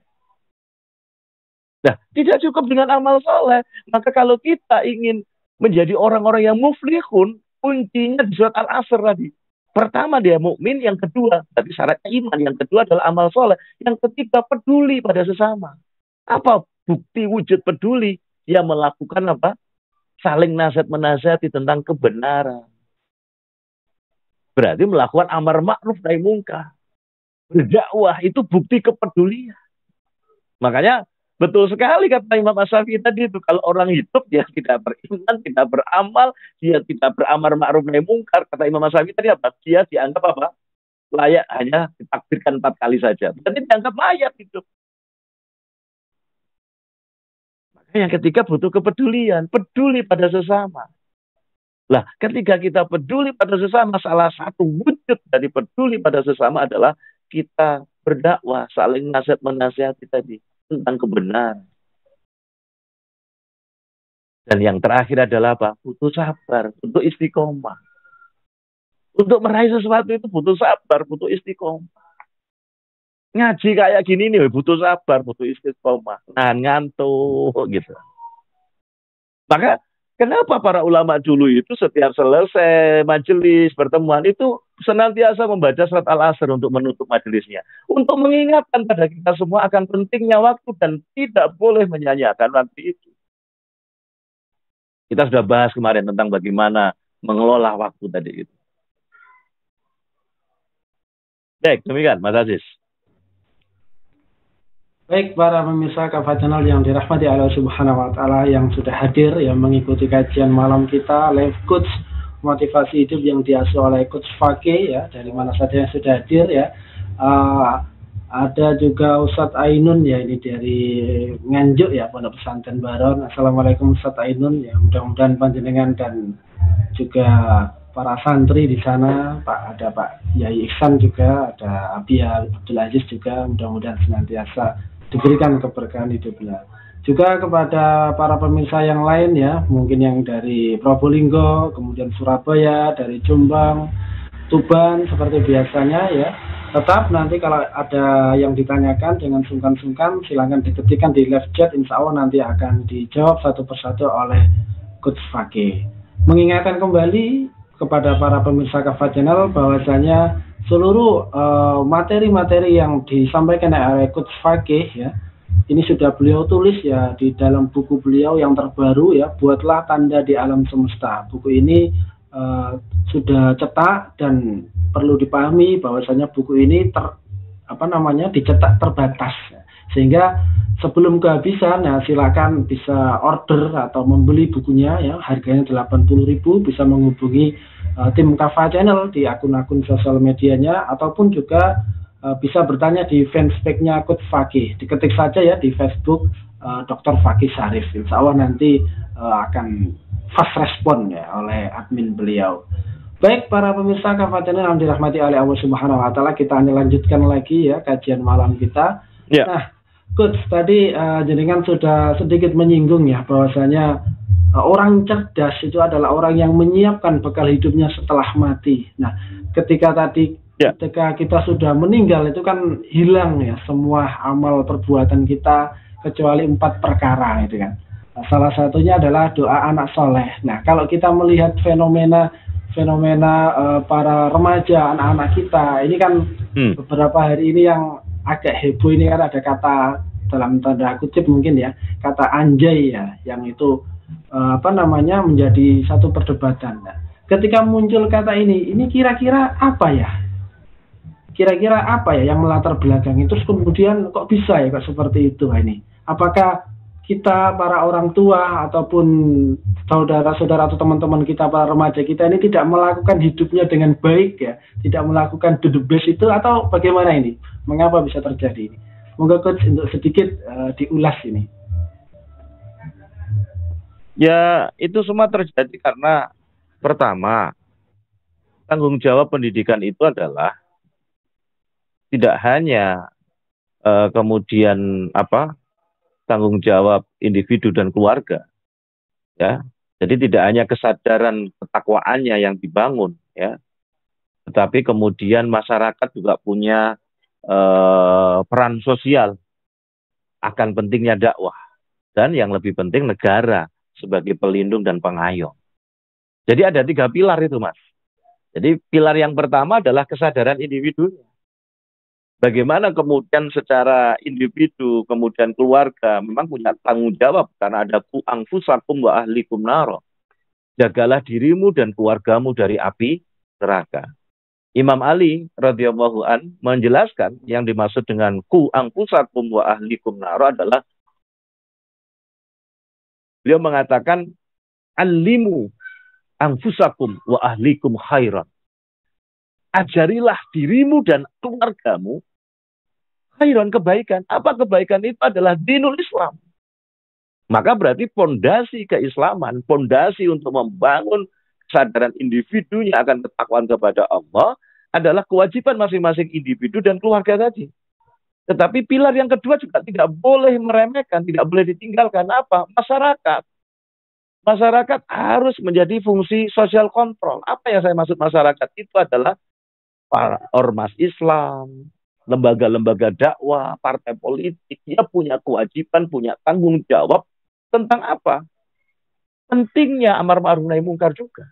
Nah, tidak cukup dengan amal soleh. Maka kalau kita ingin menjadi orang-orang yang muflihun, kuncinya di surat Al-Asr tadi. Pertama dia mukmin, yang kedua tadi syaratnya iman, yang kedua adalah amal soleh, yang ketiga peduli pada sesama. Apa bukti wujud peduli? Dia melakukan apa? Saling nasihat menasihati tentang kebenaran. Berarti melakukan amar ma'ruf nahi mungkar. Berdakwah itu bukti kepedulian. Makanya betul sekali kata Imam As-Syafi'i tadi itu, kalau orang hidup dia tidak beriman, tidak beramal, dia tidak beramar ma'ruf nahi mungkar. Kata Imam As-Syafi'i tadi apa? Dia dianggap apa? Layak hanya ditakdirkan 4 kali saja. Berarti dianggap layak hidup. Makanya yang ketiga butuh kepedulian, peduli pada sesama. Lah, ketika kita peduli pada sesama, salah satu wujud dari peduli pada sesama adalah kita berdakwah, saling nasihat menasihati tadi tentang kebenaran. Dan yang terakhir adalah apa? Butuh sabar, butuh istiqomah. Untuk meraih sesuatu itu butuh sabar, butuh istiqomah. Ngaji kayak gini nih, butuh sabar, butuh istiqomah. Nah, ngantuk gitu. Maka kenapa para ulama dulu itu setiap selesai majelis pertemuan itu senantiasa membaca surat Al-Asr untuk menutup majelisnya, untuk mengingatkan pada kita semua akan pentingnya waktu dan tidak boleh menyanyiakan waktu itu. Kita sudah bahas kemarin tentang bagaimana mengelola waktu tadi itu. Baik, demikian Mas Aziz. Baik para pemirsa Kafah Channel yang dirahmati Allah Subhanahu wa Ta'ala, yang sudah hadir yang mengikuti kajian malam kita Live Coach Motivasi Hidup yang diasuh oleh Coach Fakih ya, dari mana saja yang sudah hadir ya. Ada juga Ustadz Ainun ya, ini dari Nganjuk ya, Pondok Pesantren Baron. Assalamualaikum Ustadz Ainun ya, mudah-mudahan panjenengan dan juga para santri di sana, ada Pak Yai Ihsan juga, ada Abia Abdul Aziz juga, mudah-mudahan senantiasa diberikan keberkahan hidupnya. Juga kepada para pemirsa yang lain ya, mungkin yang dari Probolinggo, kemudian Surabaya, dari Jombang, Tuban seperti biasanya ya. Tetap nanti kalau ada yang ditanyakan dengan sungkan-sungkan silahkan diketikkan di live chat, insya Allah nanti akan dijawab satu persatu oleh Coach Fakih. Mengingatkan kembali kepada para pemirsa Kafah Channel bahwasanya seluruh materi-materi yang disampaikan oleh Coach Fakih ya, ini sudah beliau tulis ya di dalam buku beliau yang terbaru ya, Buatlah Tanda di Alam Semesta. Buku ini sudah cetak dan perlu dipahami bahwasanya buku ini dicetak terbatas ya. Sehingga sebelum kehabisan ya silakan bisa order atau membeli bukunya ya, harganya 80.000, bisa menghubungi tim Kafah Channel di akun-akun sosial medianya ataupun juga bisa bertanya di fanspage-nya Coach Fakih. Diketik saja ya di Facebook Dr. Fakih Syarif. Insya Allah nanti akan fast respon ya oleh admin beliau. Baik para pemirsa Kafah Channel yang dirahmati oleh Allah Subhanahu wa Ta'ala, kita lanjutkan lagi ya kajian malam kita. Yeah. Nah, Coach, tadi jenengan sudah sedikit menyinggung ya bahwasanya orang cerdas itu adalah orang yang menyiapkan bekal hidupnya setelah mati. Nah, ketika kita sudah meninggal itu kan hilang ya semua amal perbuatan kita kecuali 4 perkara itu kan. Nah, salah satunya adalah doa anak soleh. Nah, kalau kita melihat fenomena para remaja, anak-anak kita ini kan beberapa hari ini yang agak heboh ini kan ada kata dalam tanda kutip mungkin ya, kata anjay ya, yang itu menjadi satu perdebatan. Nah, ketika muncul kata ini kira-kira apa ya? Kira-kira apa ya yang melatar belakangi? Terus kemudian kok bisa ya kok seperti itu ini? Apakah kita para orang tua ataupun saudara-saudara atau teman-teman kita para remaja kita ini tidak melakukan hidupnya dengan baik ya, tidak melakukan do the best itu, atau bagaimana ini? Mengapa bisa terjadi ini? Moga Coach untuk sedikit diulas ini. Ya, itu semua terjadi karena Pertama, tanggung jawab pendidikan itu adalah tidak hanya kemudian tanggung jawab individu dan keluarga, ya. Jadi tidak hanya kesadaran ketakwaannya yang dibangun, ya, tetapi kemudian masyarakat juga punya peran sosial akan pentingnya dakwah, dan yang lebih penting negara sebagai pelindung dan pengayom. Jadi ada 3 pilar itu, Mas. Jadi pilar yang pertama adalah kesadaran individunya. Bagaimana kemudian secara individu, kemudian keluarga, memang punya tanggung jawab karena ada ku anfusakum wa ahlikum naro. Jagalah dirimu dan keluargamu dari api neraka. Imam Ali radhiyallahu an menjelaskan yang dimaksud dengan ku anfusakum wa ahlikum naro adalah beliau mengatakan alimu anfusakum wa ahlikum khairan. Ajarilah dirimu dan keluargamu khairan, kebaikan. Apa kebaikan itu? Adalah dinul Islam. Maka berarti fondasi keislaman, fondasi untuk membangun kesadaran individunya akan ketakwaan kepada Allah adalah kewajiban masing-masing individu dan keluarga tadi. Tetapi pilar yang kedua juga tidak boleh meremehkan, tidak boleh ditinggalkan. Apa? Masyarakat. Masyarakat harus menjadi fungsi sosial kontrol. Apa yang saya maksud masyarakat? Itu adalah para ormas Islam, lembaga-lembaga dakwah, partai politik, dia punya kewajiban, punya tanggung jawab tentang apa? Pentingnya amar ma'ruf nahi mungkar juga.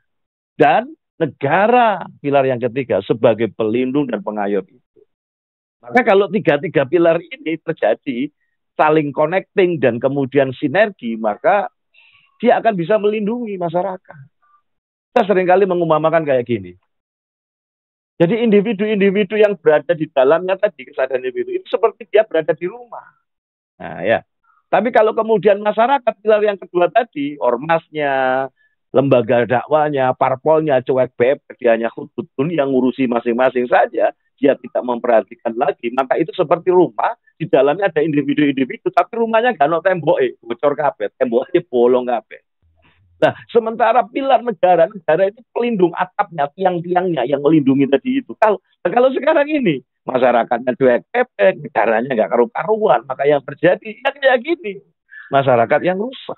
Dan negara, pilar yang ketiga, sebagai pelindung dan pengayom itu. Maka kalau tiga pilar ini terjadi, saling connecting dan kemudian sinergi, maka dia akan bisa melindungi masyarakat. Kita seringkali mengumpamakan kayak gini. Jadi individu-individu yang berada di dalamnya tadi, kesadaran individu, itu seperti dia berada di rumah. Nah, ya. Tapi kalau kemudian masyarakat, pilar yang kedua tadi, ormasnya, lembaga dakwanya, parpolnya, cuek bebek, dia hanya khutbun yang ngurusi masing-masing saja, dia tidak memperhatikan lagi, maka itu seperti rumah, di dalamnya ada individu-individu, tapi rumahnya gak ada tembok, bocor kabeh, temboknya bolong kabeh. Nah, sementara pilar negara itu pelindung atapnya, tiang-tiangnya yang melindungi tadi itu. Kalau sekarang ini masyarakatnya cuek bebek, negaranya nggak karu-karuan, maka yang terjadi ya kayak gini, masyarakat yang rusak.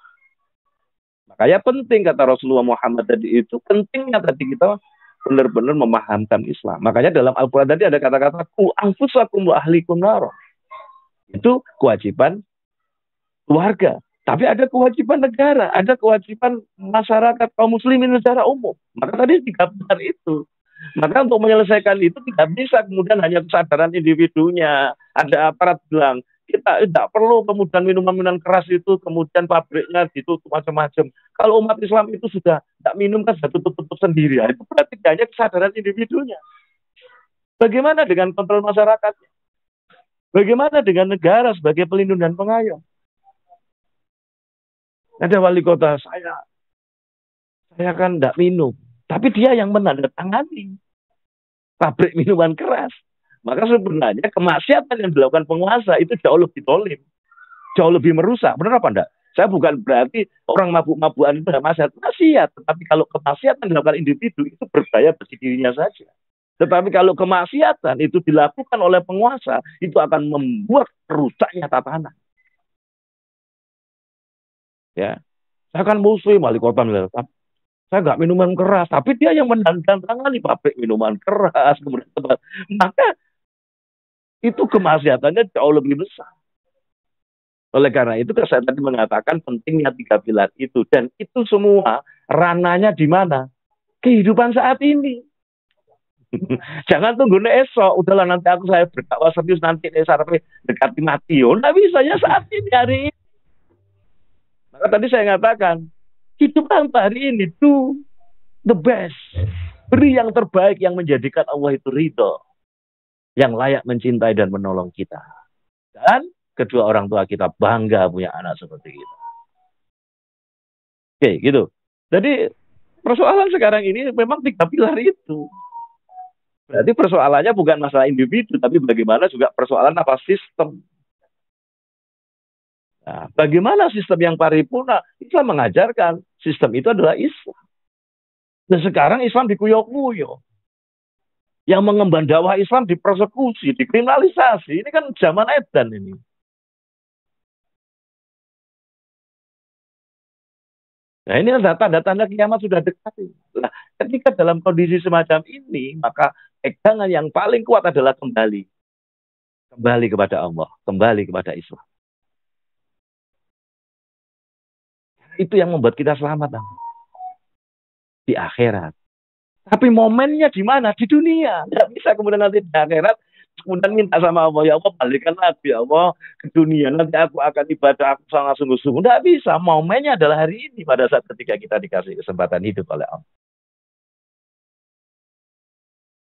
Makanya penting kata Rasulullah Muhammad tadi itu, pentingnya tadi kita benar-benar memahamkan Islam. Makanya dalam Al-Quran tadi ada kata-kata ku anfusakum wa ahlikum naro. Itu kewajiban keluarga. Tapi ada kewajiban negara, ada kewajiban masyarakat kaum muslimin secara umum. Maka tadi 3 pilar itu. Maka untuk menyelesaikan itu tidak bisa kemudian hanya kesadaran individunya. Ada aparat bilang, kita tidak perlu kemudian minuman-minuman keras itu, kemudian pabriknya ditutup macam-macam. Kalau umat Islam itu sudah tidak minum kan sudah tutup-tutup sendiri. Itu berarti hanya kesadaran individunya. Bagaimana dengan kontrol masyarakatnya? Bagaimana dengan negara sebagai pelindung dan pengayom? Ada wali kota, saya kan tidak minum. Tapi dia yang menandatangani pabrik minuman keras. Maka sebenarnya kemaksiatan yang dilakukan penguasa itu jauh lebih tolim. Jauh lebih merusak. Benar apa enggak? Saya bukan berarti orang mabuk-mabukan itu maksiat. Tetapi kalau kemaksiatan dilakukan individu itu berbahaya bagi dirinya saja. Tetapi kalau kemaksiatan itu dilakukan oleh penguasa, itu akan membuat rusaknya tatanan. Ya, saya kan muslim, wali kota, saya nggak minuman keras, tapi dia yang menandatangani pabrik minuman keras, kemudian maka itu kemaksiatannya jauh lebih besar. Oleh karena itu, saya tadi mengatakan pentingnya 3 pilar itu, dan itu semua ranahnya di mana? Kehidupan saat ini. Jangan tunggu esok, udahlah nanti saya berdakwah serius nanti sampai dekati mati. Nggak bisa ya saat ini, hari ini. Maka tadi saya mengatakan, hidup hari ini, do the best. Beri yang terbaik yang menjadikan Allah itu ridho. Yang layak mencintai dan menolong kita. Dan kedua orang tua kita bangga punya anak seperti kita. Oke, gitu. Jadi persoalan sekarang ini memang 3 pilar itu. Berarti persoalannya bukan masalah individu, tapi bagaimana juga persoalan apa sistem. Nah, bagaimana sistem yang paripurna? Islam mengajarkan sistem itu adalah Islam. Dan sekarang Islam dikuyok-kuyok. Yang mengemban dakwah Islam dipersekusi, dikriminalisasi. Ini kan zaman edan ini. Nah, ini tanda-tanda kiamat sudah dekat. Nah, ketika dalam kondisi semacam ini, maka pegangan yang paling kuat adalah kembali kepada Allah, kembali kepada Islam. Itu yang membuat kita selamat di akhirat. Tapi momennya di mana? Di dunia. Tidak bisa kemudian nanti di akhirat kemudian minta sama Allah, ya Allah balikan lagi ya Allah ke dunia, nanti aku akan ibadah aku sangat sungguh-sungguh. Tidak bisa. Momennya adalah hari ini pada saat ketika kita dikasih kesempatan hidup oleh Allah.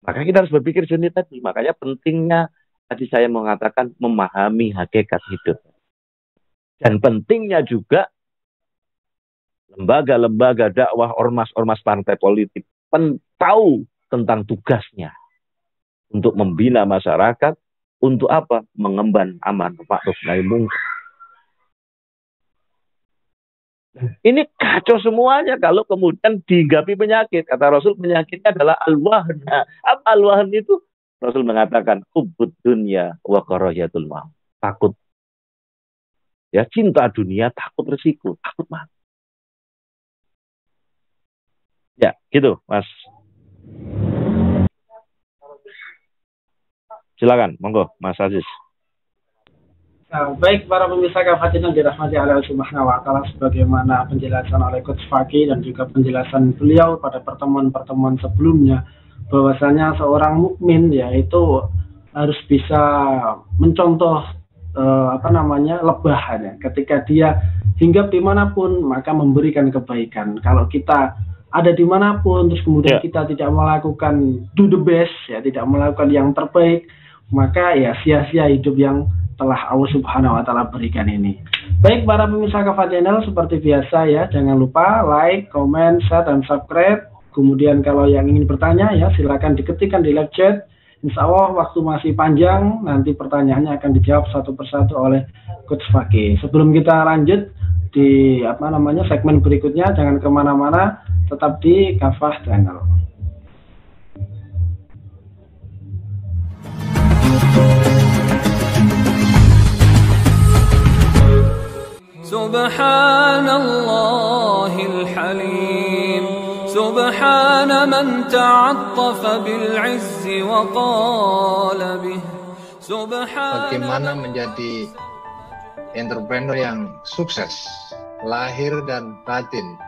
Maka kita harus berpikir jernih tadi. Makanya pentingnya tadi saya mengatakan memahami hakikat hidup. Dan pentingnya juga lembaga-lembaga dakwah, ormas-ormas partai politik tahu tentang tugasnya untuk membina masyarakat, untuk apa? Mengemban amar ma'ruf nahi mungkar. Ini kacau semuanya kalau kemudian dihinggapi penyakit. Kata Rasul, penyakitnya adalah al-wahn. Apa al-wahn itu? Rasul mengatakan hubbud dunya wa karahiyatul maut. Takut. Ya, cinta dunia, takut resiko, takut mati. Ya, gitu, Mas. Silakan, monggo, Mas Aziz. Nah, baik para pemirsa Kafatin yang dirahmati Allah Subhanahu wa taala, sebagaimana penjelasan oleh Coach Fakih dan juga penjelasan beliau pada pertemuan-pertemuan sebelumnya, bahwasanya seorang mukmin yaitu harus bisa mencontoh lebahannya. Ketika dia hinggap dimanapun, maka memberikan kebaikan. Kalau kita ada dimanapun, terus kemudian kita tidak melakukan do the best, ya tidak melakukan yang terbaik, maka ya sia-sia hidup yang telah Allah Subhanahu wa taala berikan ini. Baik para pemirsa Kafat Channel, seperti biasa ya, jangan lupa like, comment, share, dan subscribe. Kemudian kalau yang ingin bertanya ya silakan diketikkan di live chat. Insya Allah waktu masih panjang, nanti pertanyaannya akan dijawab satu persatu oleh Coach Fakih. Sebelum kita lanjut di segmen berikutnya, jangan kemana-mana, tetap di Kafah Channel. Subhanallahil halim, subhana man ta'attafa bil izzi wa qala bih. Bagaimana menjadi entrepreneur yang sukses, lahir dan batin,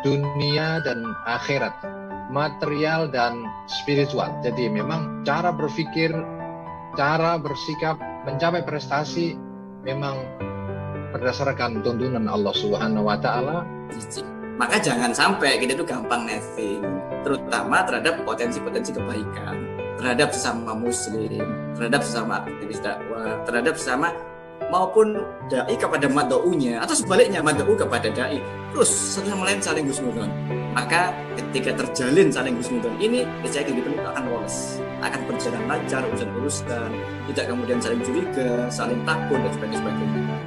dunia dan akhirat, material dan spiritual. Jadi memang cara berpikir, cara bersikap, mencapai prestasi memang berdasarkan tuntunan Allah Subhanahu wa taala. Maka jangan sampai kita itu gampang nesting, terutama terhadap potensi-potensi kebaikan, terhadap sesama muslim, terhadap sesama aktivis dakwah, terhadap sesama maupun dai kepada mad'unya, atau sebaliknya mad'u kepada dai, terus satu sama lain saling husnudzon. Maka ketika terjalin saling husnudzon ini, niscaya kehidupan itu akan lolos, akan berjalan lancar urusan-urusan, tidak kemudian saling curiga, saling takut dan sebagainya.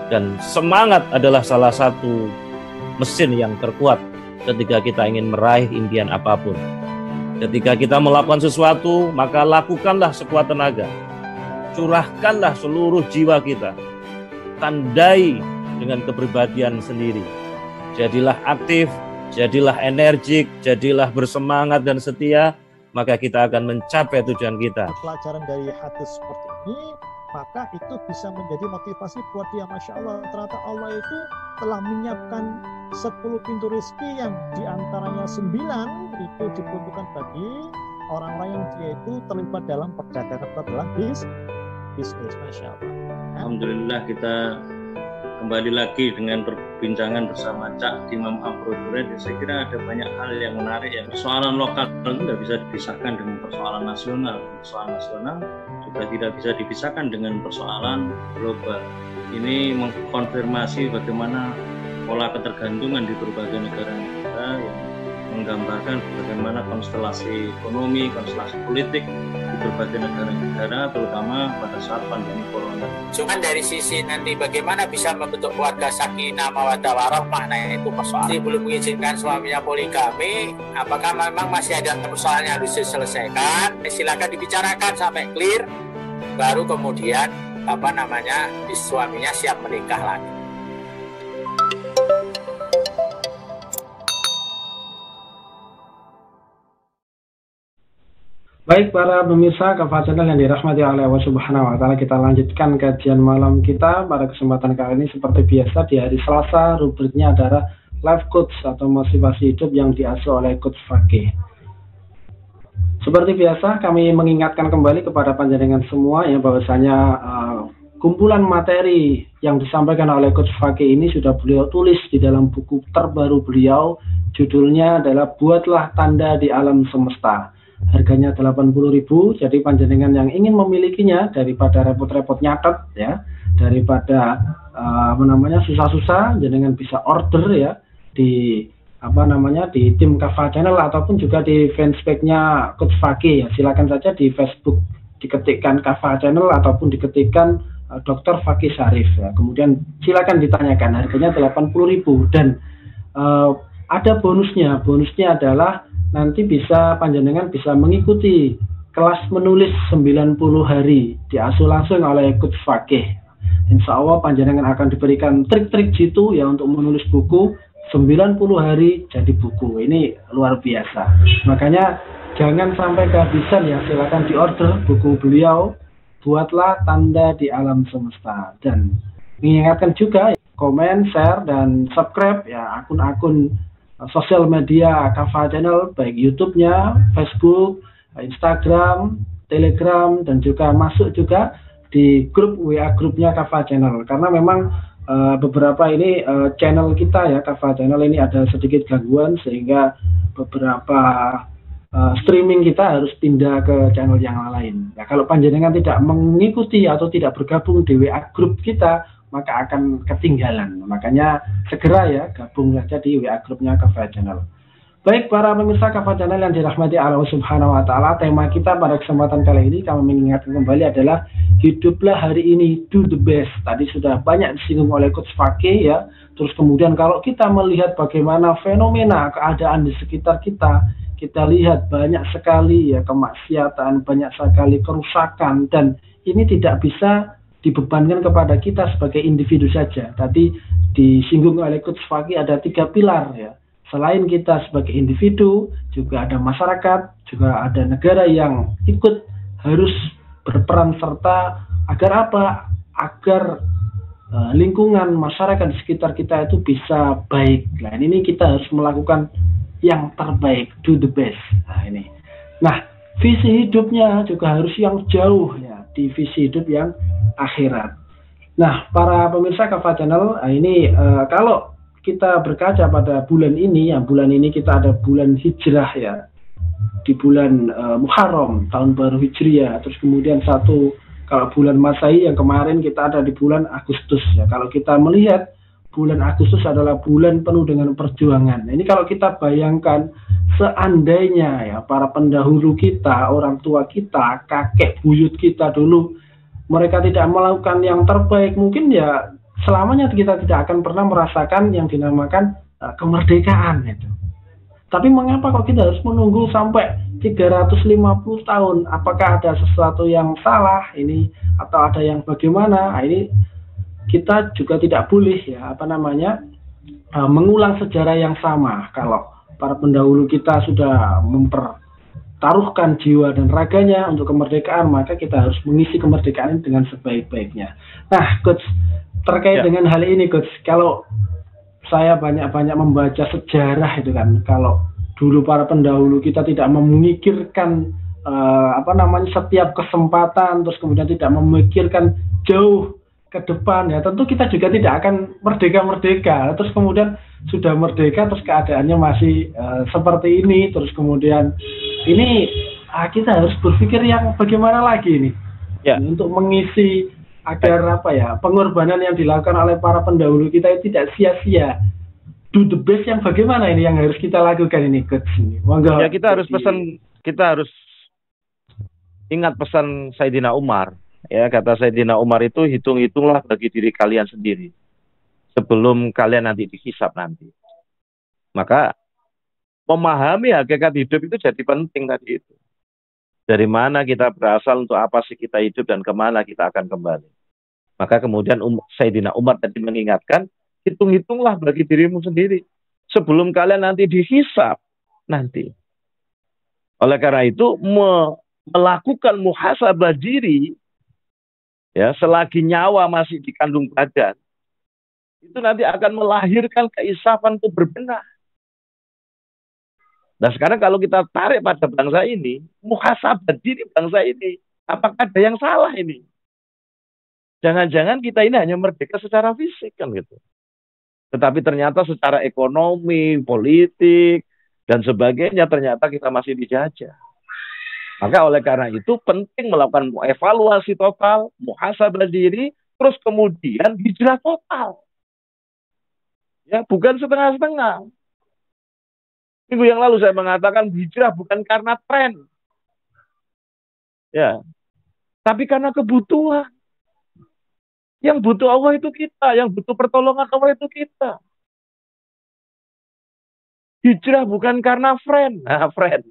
Dan semangat adalah salah satu mesin yang terkuat ketika kita ingin meraih impian apapun. Ketika kita melakukan sesuatu, maka lakukanlah sekuat tenaga. Curahkanlah seluruh jiwa kita. Tandai dengan kepribadian sendiri. Jadilah aktif, jadilah energik, jadilah bersemangat dan setia, maka kita akan mencapai tujuan kita. Pelajaran dari hadis seperti ini, maka itu bisa menjadi motivasi buat dia. Masya Allah, ternyata Allah itu telah menyiapkan 10 pintu rezeki yang diantaranya 9 itu diperuntukkan bagi orang-orang yang dia itu terlibat dalam perdagangan atau dalam bisnis. Masya Allah. Alhamdulillah, kita kembali lagi dengan perbincangan bersama Cak Imam Afrodure. Saya kira ada banyak hal yang menarik ya. Persoalan lokal itu tidak bisa dipisahkan dengan persoalan nasional. Persoalan nasional juga tidak bisa dipisahkan dengan persoalan global. Ini mengkonfirmasi bagaimana pola ketergantungan di berbagai negara kita yang menggambarkan bagaimana konstelasi ekonomi, konstelasi politik di berbagai negara-negara, terutama pada saat pandemi corona. Cuman dari sisi nanti bagaimana bisa membentuk keluarga sakinah mawaddah warahmah, nah itu persoalan. Jadi belum mengizinkan suaminya poligami, apakah memang masih ada persoalan yang harus diselesaikan? Silakan dibicarakan sampai clear, baru kemudian suaminya siap menikah lagi. Baik para pemirsa Kafah Channel yang dirahmati oleh Allah Subhanahu wa Ta'ala, kita lanjutkan kajian malam kita pada kesempatan kali ini. Seperti biasa di hari Selasa, rubriknya adalah Life Coach atau motivasi hidup yang diasuh oleh Coach Fakih. Seperti biasa kami mengingatkan kembali kepada panjenengan semua ya, bahwasanya kumpulan materi yang disampaikan oleh Coach Fakih ini sudah beliau tulis di dalam buku terbaru beliau. Judulnya adalah Buatlah Tanda di Alam Semesta. Harganya 80.000, jadi panjenengan yang ingin memilikinya daripada repot-repot nyatet ya, daripada susah-susah, jenengan bisa order ya di di tim Kafah Channel ataupun juga di fanspage-nya Coach Fakih ya. Silakan saja di Facebook diketikkan Kafah Channel ataupun diketikkan Dr. Fakih Syarif ya. Kemudian silakan ditanyakan, harganya 80.000 dan ada bonusnya. Bonusnya adalah nanti panjenengan bisa mengikuti kelas menulis 90 hari diasuh langsung oleh Coach Fakih. Insya Allah panjenengan akan diberikan trik-trik jitu ya untuk menulis buku 90 hari jadi buku. Ini luar biasa. Makanya jangan sampai kehabisan ya, silakan diorder buku beliau Buatlah Tanda di Alam Semesta. Dan mengingatkan juga komen, share dan subscribe ya akun-akun sosial media Kafah Channel, baik YouTube-nya, Facebook, Instagram, Telegram, dan juga masuk juga di grup WA grupnya Kafah Channel. Karena memang beberapa ini channel kita ya, Kafah Channel ini ada sedikit gangguan sehingga beberapa streaming kita harus pindah ke channel yang lain. Ya, kalau panjenengan tidak mengikuti atau tidak bergabung di WA grup kita, maka akan ketinggalan. Makanya segera ya gabung saja di WA grupnya Kafah Channel. Baik para pemirsa Kafah Channel yang dirahmati Allah Subhanahu wa Ta'ala, tema kita pada kesempatan kali ini kami mengingatkan kembali adalah hiduplah hari ini, do the best. Tadi sudah banyak disinggung oleh Coach Fakih ya. Terus kemudian kalau kita melihat bagaimana fenomena keadaan di sekitar kita, kita lihat banyak sekali ya kemaksiatan, banyak sekali kerusakan, dan ini tidak bisa dibebankan kepada kita sebagai individu saja. Tadi disinggung oleh Coach Fakih ada 3 pilar ya. Selain kita sebagai individu, juga ada masyarakat, juga ada negara yang ikut harus berperan serta agar apa? Agar lingkungan masyarakat di sekitar kita itu bisa baik. Nah, ini kita harus melakukan yang terbaik, do the best. Nah, ini. Nah, visi hidupnya juga harus yang jauh ya, di visi hidup yang akhirat. Nah, para pemirsa Kafah Channel, ini kalau kita berkaca pada bulan ini, ya bulan ini kita ada bulan hijrah ya, di bulan Muharram, tahun baru Hijriah. Terus kemudian kalau bulan Masehi yang kemarin kita ada di bulan Agustus ya. Kalau kita melihat bulan Agustus adalah bulan penuh dengan perjuangan. Nah, ini kalau kita bayangkan seandainya ya para pendahulu kita, orang tua kita, kakek buyut kita dulu, mereka tidak melakukan yang terbaik, mungkin ya selamanya kita tidak akan pernah merasakan yang dinamakan kemerdekaan itu. Tapi mengapa kok kita harus menunggu sampai 350 tahun? Apakah ada sesuatu yang salah ini atau ada yang bagaimana? Nah, ini kita juga tidak boleh ya mengulang sejarah yang sama. Kalau para pendahulu kita sudah taruhkan jiwa dan raganya untuk kemerdekaan, maka kita harus mengisi kemerdekaan dengan sebaik-baiknya. Nah, Coach, terkait dengan hal ini, Coach, kalau saya banyak-banyak membaca sejarah itu kan, kalau dulu para pendahulu kita tidak memikirkan setiap kesempatan, terus kemudian tidak memikirkan jauh ke depan ya, tentu kita juga tidak akan merdeka. Terus kemudian sudah merdeka, terus keadaannya masih seperti ini, terus kemudian ini kita harus berpikir yang bagaimana lagi ini untuk mengisi agar pengorbanan yang dilakukan oleh para pendahulu kita itu tidak sia-sia. do the best yang bagaimana ini yang harus kita lakukan ini ke sini? Ya kita harus pesan, kita harus ingat pesan Sayyidina Umar. Ya, kata Sayyidina Umar itu, hitung-hitunglah bagi diri kalian sendiri sebelum kalian nanti dihisab nanti. Maka memahami hakikat hidup itu jadi penting tadi itu. Dari mana kita berasal, untuk apa sih kita hidup, dan kemana kita akan kembali. Maka kemudian Sayyidina Umar tadi mengingatkan, hitung-hitunglah bagi dirimu sendiri sebelum kalian nanti dihisab nanti. Oleh karena itu melakukan muhasabah diri, ya, selagi nyawa masih di kandung badan, itu nanti akan melahirkan keinsafan untuk berbenah. Nah sekarang kalau kita tarik pada bangsa ini, muhasabah diri bangsa ini, apakah ada yang salah ini? Jangan-jangan kita ini hanya merdeka secara fisik kan gitu. Tetapi ternyata secara ekonomi, politik, dan sebagainya ternyata kita masih dijajah. Maka oleh karena itu penting melakukan evaluasi total, muhasabah diri, terus kemudian hijrah total. Ya, bukan setengah-setengah. Minggu yang lalu saya mengatakan hijrah bukan karena tren. Ya. Tapi karena kebutuhan. Yang butuh Allah itu kita, yang butuh pertolongan Allah itu kita. Hijrah bukan karena friend. Nah, friend.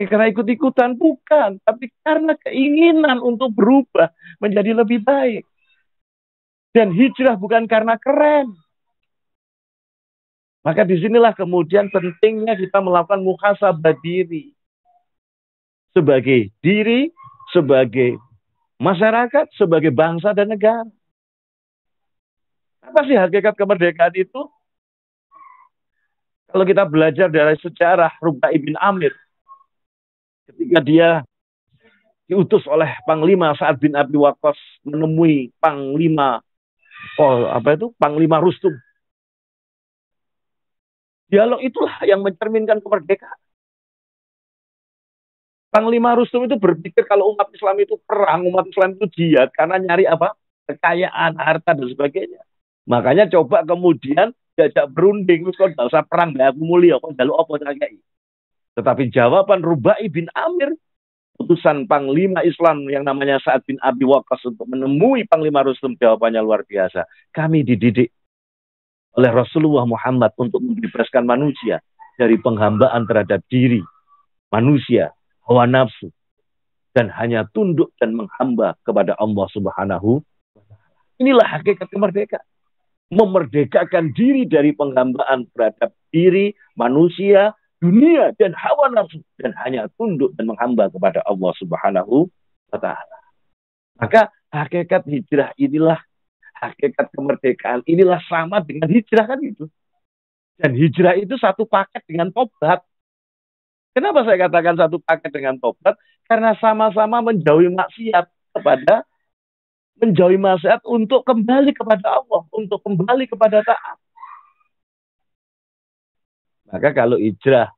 Karena ikut-ikutan, bukan. Tapi karena keinginan untuk berubah menjadi lebih baik. Dan hijrah bukan karena keren. Maka disinilah kemudian pentingnya kita melakukan muhasabah diri. Sebagai diri, sebagai masyarakat, sebagai bangsa dan negara. Apa sih hakikat kemerdekaan itu? Kalau kita belajar dari sejarah Rubai bin Amir, ketika dia diutus oleh Panglima Sa'ad bin Abi Waqqas menemui Panglima Rustum. Dialog itulah yang mencerminkan kemerdekaan. Panglima Rustum itu berpikir kalau umat Islam itu perang, umat Islam itu jihad karena nyari apa? Kekayaan, harta, dan sebagainya. Makanya coba kemudian diajak berunding, terus kalau usah perang, gak aku mulia, kok jaluk apa cakai. Tetapi jawaban Rubai bin Amir, utusan Panglima Islam yang namanya Sa'ad bin Abi Waqqas untuk menemui Panglima Rustum, jawabannya luar biasa. Kami dididik oleh Rasulullah Muhammad untuk membebaskan manusia dari penghambaan terhadap diri manusia, hawa nafsu, dan hanya tunduk dan menghamba kepada Allah Subhanahu wa Ta'ala. Inilah hakikat kemerdekaan. Memerdekakan diri dari penghambaan terhadap diri, manusia, dunia, dan hawa nafsu, dan hanya tunduk dan menghamba kepada Allah Subhanahu wa Ta'ala. Maka hakikat hijrah inilah, hakikat kemerdekaan inilah sama dengan hijrah kan itu. Dan hijrah itu satu paket dengan tobat. Kenapa saya katakan satu paket dengan tobat? Karena sama-sama menjauhi maksiat untuk kembali kepada Allah, untuk kembali kepada taat. Maka kalau hijrah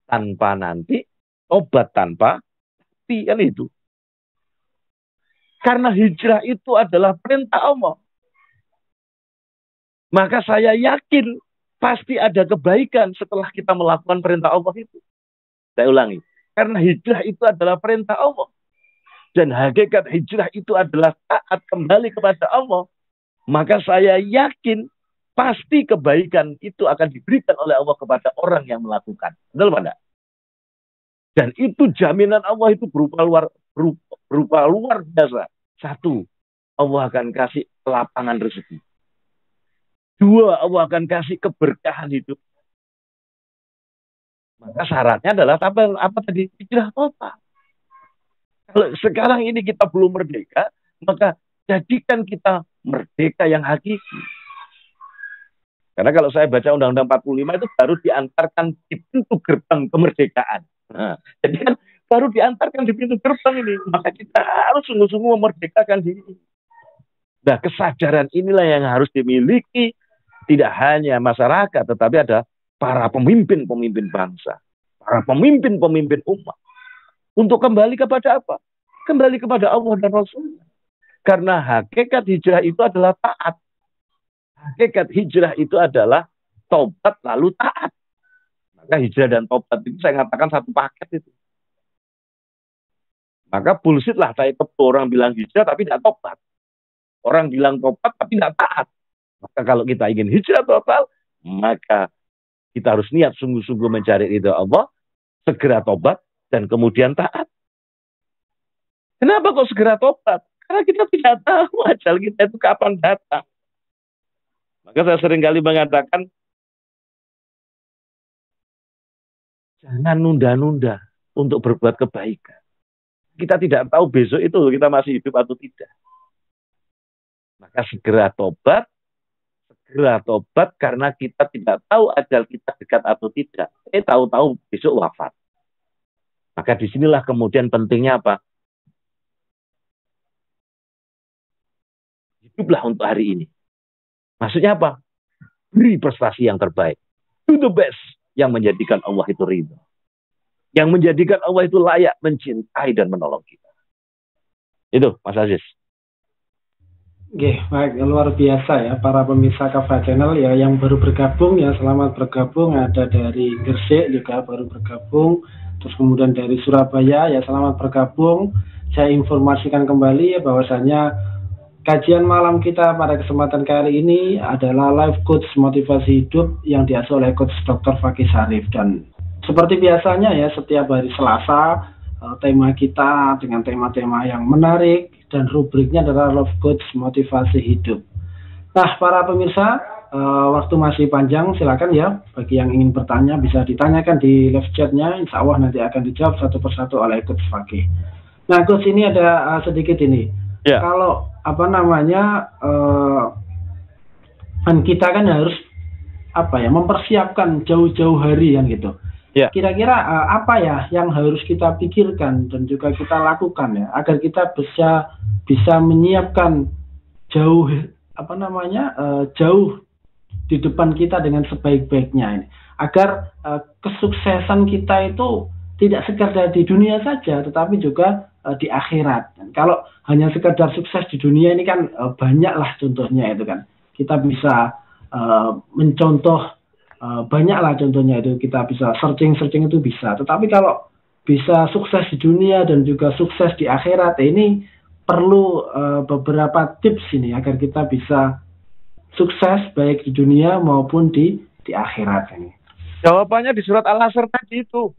tanpa nanti, tobat tanpa nanti, kan itu. Karena hijrah itu adalah perintah Allah. Maka saya yakin pasti ada kebaikan setelah kita melakukan perintah Allah itu. Saya ulangi, karena hijrah itu adalah perintah Allah. Dan hakikat hijrah itu adalah taat kembali kepada Allah. Maka saya yakin pasti kebaikan itu akan diberikan oleh Allah kepada orang yang melakukan. Betul tidak? Dan itu jaminan Allah itu berupa luar biasa. Satu, Allah akan kasih lapangan rezeki. Dua, Allah akan kasih keberkahan hidup. Maka syaratnya adalah apa tadi? Hijrah total. Kalau sekarang ini kita belum merdeka, maka jadikan kita merdeka yang hakiki. Karena kalau saya baca Undang-Undang 45 itu baru diantarkan di pintu gerbang kemerdekaan. Nah, jadi kan baru diantarkan di pintu gerbang ini. Maka kita harus sungguh-sungguh memerdekakan diri. Nah, kesadaran inilah yang harus dimiliki tidak hanya masyarakat, tetapi ada para pemimpin-pemimpin bangsa, para pemimpin-pemimpin umat. Untuk kembali kepada apa? Kembali kepada Allah dan Rasul. Karena hakikat hijrah itu adalah taat. Hakikat hijrah itu adalah tobat lalu taat. Maka hijrah dan tobat itu saya katakan satu paket itu. Maka bullshit lah saya orang bilang hijrah tapi tidak tobat. Orang bilang tobat tapi tidak taat. Maka kalau kita ingin hijrah total, maka kita harus niat sungguh-sungguh mencari ridha Allah, segera tobat, dan kemudian taat. Kenapa kok segera tobat? Karena kita tidak tahu ajal kita itu kapan datang. Maka saya seringkali mengatakan, jangan nunda-nunda untuk berbuat kebaikan. Kita tidak tahu besok itu kita masih hidup atau tidak. Maka segera tobat karena kita tidak tahu ajal kita dekat atau tidak. Tahu-tahu besok wafat. Maka disinilah kemudian pentingnya apa? Hiduplah untuk hari ini. Maksudnya apa? Beri prestasi yang terbaik. Do the best. Yang menjadikan Allah itu ridho. Yang menjadikan Allah itu layak mencintai dan menolong kita. Itu, Mas Aziz. Oke, baik, luar biasa ya para pemirsa Kafah Channel ya yang baru bergabung ya, selamat bergabung. Ada dari Gresik juga baru bergabung. Terus kemudian dari Surabaya ya, selamat bergabung. Saya informasikan kembali ya bahwasanya kajian malam kita pada kesempatan kali ini adalah Life Coach Motivasi Hidup yang diasuh oleh Coach Dr. Fakih Syarif. Dan seperti biasanya ya, setiap hari Selasa tema kita dengan tema-tema yang menarik dan rubriknya adalah Life Coach Motivasi Hidup. Nah, para pemirsa, waktu masih panjang, silakan ya bagi yang ingin bertanya bisa ditanyakan di live chatnya. Insya Allah nanti akan dijawab satu persatu oleh Coach Fakih. Nah, Coach, ini ada sedikit ini. Ya. Kalau apa namanya kita kan harus mempersiapkan jauh-jauh hari kan gitu. Ya. Kira-kira apa ya yang harus kita pikirkan dan juga kita lakukan ya agar kita bisa menyiapkan jauh jauh di depan kita dengan sebaik-baiknya ini agar kesuksesan kita itu tidak sekedar di dunia saja tetapi juga di akhirat. Dan kalau hanya sekedar sukses di dunia ini kan banyaklah contohnya itu kan. Kita bisa mencontoh banyaklah contohnya itu, kita bisa searching itu bisa. Tetapi kalau bisa sukses di dunia dan juga sukses di akhirat ini perlu beberapa tips ini agar kita bisa sukses baik di dunia maupun di akhirat ini. Jawabannya di surat Al-Asr tadi itu.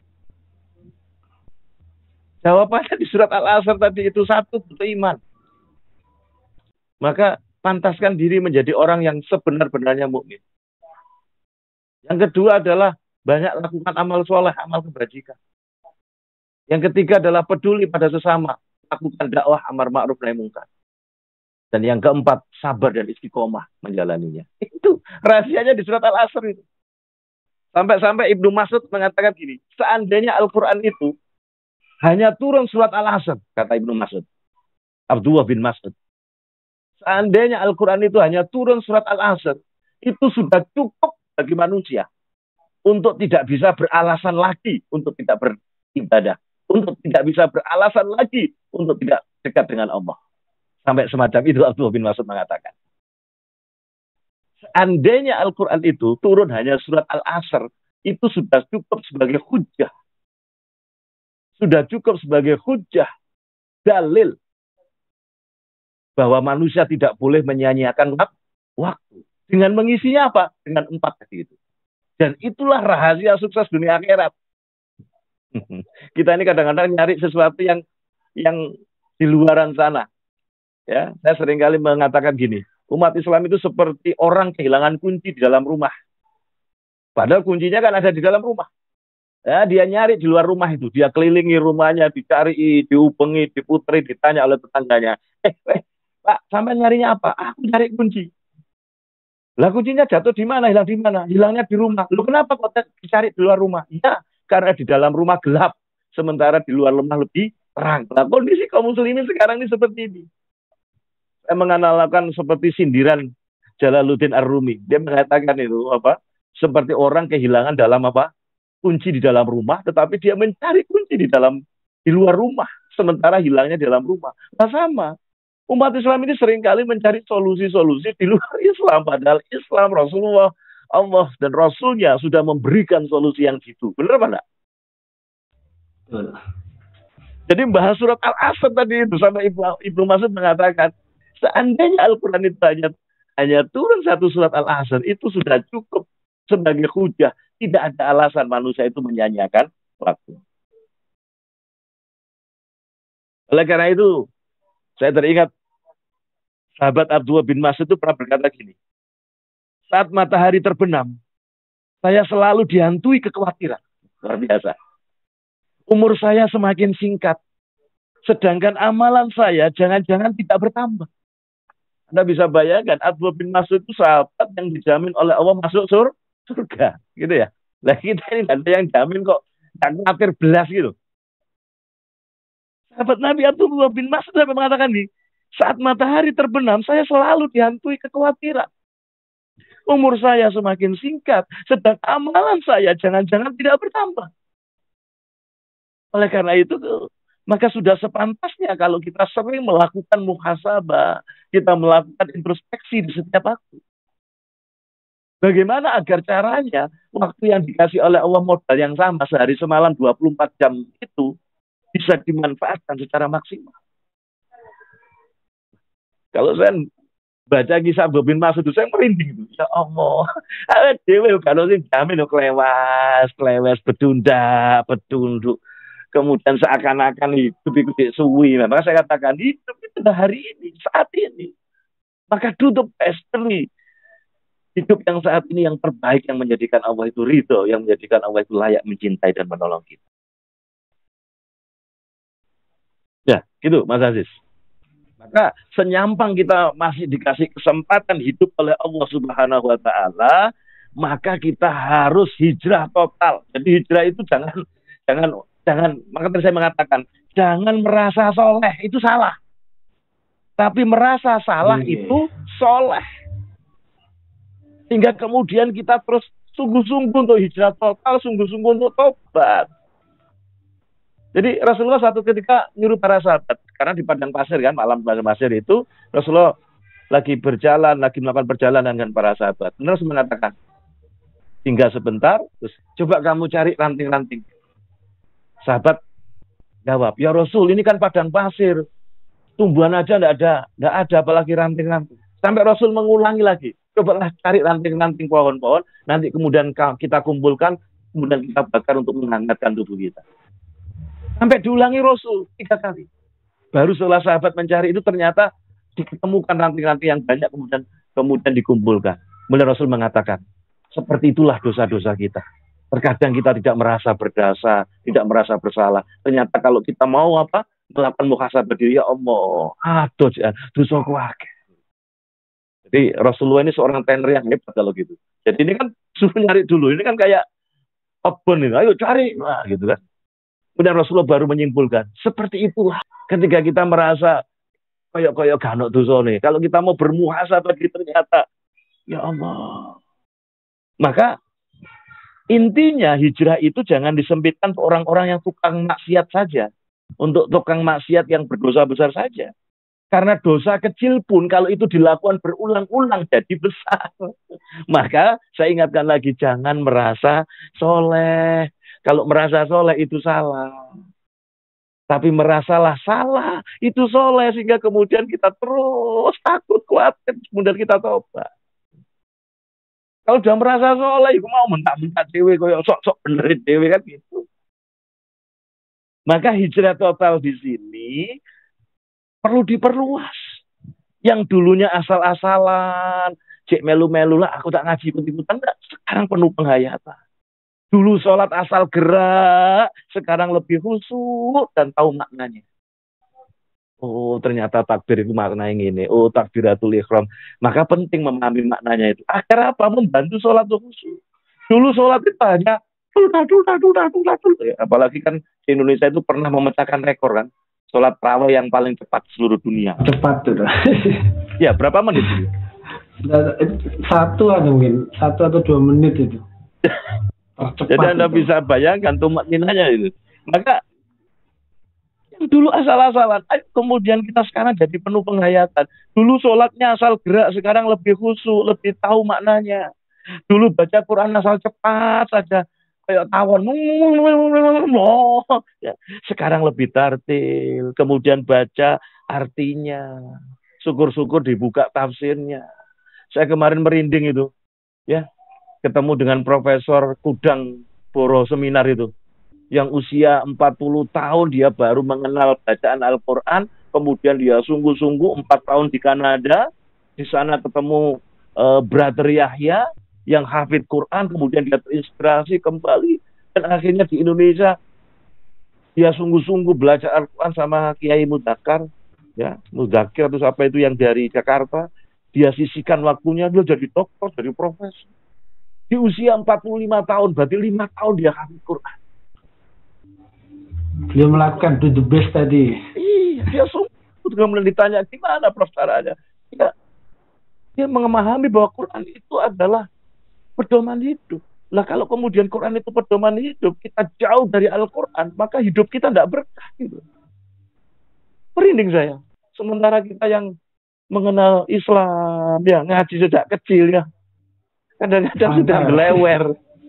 Jawabannya di surat Al-Asr tadi itu, satu, butuh iman. Maka pantaskan diri menjadi orang yang sebenar-benarnya mukmin. Yang kedua adalah banyak lakukan amal soleh, amal kebajikan. Yang ketiga adalah peduli pada sesama, lakukan dakwah amar ma'ruf nahi mungkar. Dan yang keempat, sabar dan istiqomah menjalaninya. Itu rahasianya di surat Al-Asr itu. Sampai-sampai Ibnu Mas'ud mengatakan gini, seandainya Al-Quran itu hanya turun surat Al-Asr, kata Ibnu Mas'ud, Abdullah bin Mas'ud. Seandainya Al-Quran itu hanya turun surat Al-Asr, itu sudah cukup bagi manusia untuk tidak bisa beralasan lagi untuk tidak beribadah, untuk tidak bisa beralasan lagi untuk tidak dekat dengan Allah. Sampai semacam itu Abdullah bin Mas'ud mengatakan. Seandainya Al-Quran itu turun hanya surat Al-Asr, itu sudah cukup sebagai hujjah. Sudah cukup sebagai hujjah, dalil bahwa manusia tidak boleh menyia-nyiakan waktu. Dengan mengisinya apa? Dengan 4 tadi itu. Dan itulah rahasia sukses dunia akhirat. Kita ini kadang-kadang nyari sesuatu yang di luaran sana. Ya, saya seringkali mengatakan gini, umat Islam itu seperti orang kehilangan kunci di dalam rumah. Padahal kuncinya kan ada di dalam rumah. Ya, dia nyari di luar rumah itu, dia kelilingi rumahnya, dicari, diubengi, diputeri, ditanya oleh tetangganya. Pak, sampai nyarinya apa? Aku nyari kunci. Lah kuncinya jatuh di mana? Hilang di mana? Hilangnya di rumah. Lu kenapa kok dicari di luar rumah? Ya, karena di dalam rumah gelap, sementara di luar rumah lebih terang. Nah, kondisi kaum muslimin sekarang ini seperti ini. Saya menganalogkan seperti sindiran Jalaluddin Ar-Rumi. Dia mengatakan itu seperti orang kehilangan dalam kunci di dalam rumah, tetapi dia mencari kunci di luar rumah, sementara hilangnya di dalam rumah. Nah, sama. Umat Islam ini seringkali mencari solusi-solusi di luar Islam, padahal Islam, Rasulullah, Allah dan Rasulnya sudah memberikan solusi yang jitu. Benar apa enggak? Jadi bahas surat Al-Asr tadi itu sampai Ibnu Mas'ud mengatakan, seandainya Al-Quran itu hanya turun satu surat Al-Asr, itu sudah cukup sebagai hujah. Tidak ada alasan manusia itu menyanyiakan waktu. Oleh karena itu, saya teringat sahabat Abdullah bin Mas'ud itu pernah berkata gini, saat matahari terbenam, saya selalu dihantui kekhawatiran. Luar biasa. Umur saya semakin singkat, sedangkan amalan saya jangan-jangan tidak bertambah. Anda bisa bayangkan, Abdullah bin Mas'ud itu sahabat yang dijamin oleh Allah masuk surga, gitu ya. Nah kita ini ada yang jamin kok, yang khawatir belas gitu. Sahabat Nabi Abdullah bin Mas'ud sampai mengatakan nih, saat matahari terbenam, saya selalu dihantui kekhawatiran. Umur saya semakin singkat, sedang amalan saya jangan-jangan tidak bertambah. Oleh karena itu, maka sudah sepantasnya kalau kita sering melakukan muhasabah, kita melakukan introspeksi di setiap waktu. Bagaimana agar caranya waktu yang dikasih oleh Allah modal yang sama sehari semalam 24 jam itu bisa dimanfaatkan secara maksimal. Kalau saya baca kisah Abdullah bin Mas'ud, saya merinding itu. Ya Allah, dewe kalau sih jamin klewas, betunduk. Kemudian seakan-akan hidup itu suwi. Maka saya katakan hidup itu hari ini, saat ini. Maka tutup pestri. Hidup yang saat ini yang terbaik, yang menjadikan Allah itu ridho, yang menjadikan Allah itu layak mencintai dan menolong kita. Ya, gitu Mas Aziz. Maka senyampang kita masih dikasih kesempatan hidup oleh Allah Subhanahu wa Ta'ala, maka kita harus hijrah total. Jadi hijrah itu jangan, maka tadi saya mengatakan, jangan merasa soleh, itu salah. Tapi merasa salah itu soleh. Sehingga kemudian kita terus sungguh-sungguh untuk hijrah total, sungguh-sungguh untuk tobat. Jadi Rasulullah satu ketika nyuruh para sahabat, karena di padang pasir kan, malam padang pasir itu, Rasulullah lagi melakukan perjalanan dengan para sahabat. Terus mengatakan, tinggal sebentar, terus coba kamu cari ranting-ranting. Sahabat jawab, ya Rasul, ini kan padang pasir, tumbuhan aja nggak ada apalagi ranting-ranting. Sampai Rasul mengulangi lagi, cobalah cari ranting-ranting pohon-pohon, nanti kemudian kita kumpulkan, kemudian kita bakar untuk menghangatkan tubuh kita. Sampai diulangi Rasul 3 kali. Baru setelah sahabat mencari itu ternyata ditemukan ranting-ranting yang banyak, kemudian dikumpulkan. Kemudian Rasul mengatakan, seperti itulah dosa-dosa kita. Terkadang kita tidak merasa berdosa, tidak merasa bersalah. Ternyata kalau kita mau melakukan muhasabah diri, ya Allah, dosa kuake. Jadi Rasulullah ini seorang trainer yang hebat kalau gitu. Jadi ini kan suruh nyari dulu, ini kan kayak obon ini, ayo cari, gitu kan. Kemudian Rasulullah baru menyimpulkan, seperti itulah ketika kita merasa koyok-koyok ganok dosa nih. Kalau kita mau bermuhasabah ternyata, ya Allah. Maka intinya hijrah itu jangan disempitkan ke orang-orang yang tukang maksiat saja. Untuk tukang maksiat yang berdosa besar saja. Karena dosa kecil pun kalau itu dilakukan berulang-ulang jadi besar. Maka saya ingatkan lagi, jangan merasa soleh. Kalau merasa soleh itu salah. Tapi merasalah salah itu soleh, sehingga kemudian kita terus takut, khawatir, kemudian kita tobat. Kalau udah merasa soleh, aku mau mentak-mentak dewe, koyo sok-sok benerin dewe kan gitu. Maka hijrah total di sini perlu diperluas. Yang dulunya asal-asalan, cek melu-melu lah, aku tak ngaji ikut-ikutan, sekarang penuh penghayatan. Dulu sholat asal gerak, sekarang lebih khusyuk dan tahu maknanya. Oh, ternyata takbir itu maknanya ini. Oh, takbiratul ihram. Maka penting memahami maknanya itu. Agar apa? Membantu sholat itu khusyuk. Dulu sholat itu hanya apalagi kan di Indonesia itu pernah memecahkan rekor kan. Sholat tarawih yang paling cepat seluruh dunia. Cepat tuh. Ya, berapa menit itu? 1 mungkin 1 atau 2 menit itu. Jadi Anda bisa bayangkan tumakninanya itu. Maka yang dulu asal-asalan, kemudian kita sekarang jadi penuh penghayatan. Dulu sholatnya asal gerak, sekarang lebih khusyuk, lebih tahu maknanya. Dulu baca Quran asal cepat saja, kayak tawon. Ya, sekarang lebih tartil, kemudian baca artinya. Syukur-syukur dibuka tafsirnya. Saya kemarin merinding itu, ya, ketemu dengan Profesor Kudang Boro Seminar itu, yang usia 40 tahun dia baru mengenal bacaan Al-Quran, kemudian dia sungguh-sungguh 4 tahun di Kanada, di sana ketemu Brother Yahya yang hafid Quran, kemudian dia terinspirasi kembali, dan akhirnya di Indonesia dia sungguh-sungguh belajar Al-Quran sama Kiai Mudakar, ya, Mudakir atau apa itu yang dari Jakarta. Dia sisihkan waktunya, dia jadi dokter, jadi profesor. Di usia 45 tahun, berarti 5 tahun dia hafid Quran. Dia melakukan do the best tadi. Iya, dia sungguh. Kemudian ditanya, gimana Prof caranya? Ya, dia memahami bahwa Quran itu adalah pedoman hidup. Lah kalau kemudian Quran itu pedoman hidup, kita jauh dari Al-Quran, maka hidup kita tidak berkah. Gitu. Merinding saya. Sementara kita yang mengenal Islam, ya ngaji sejak kecil, ya kadang-kadang sudah melewer.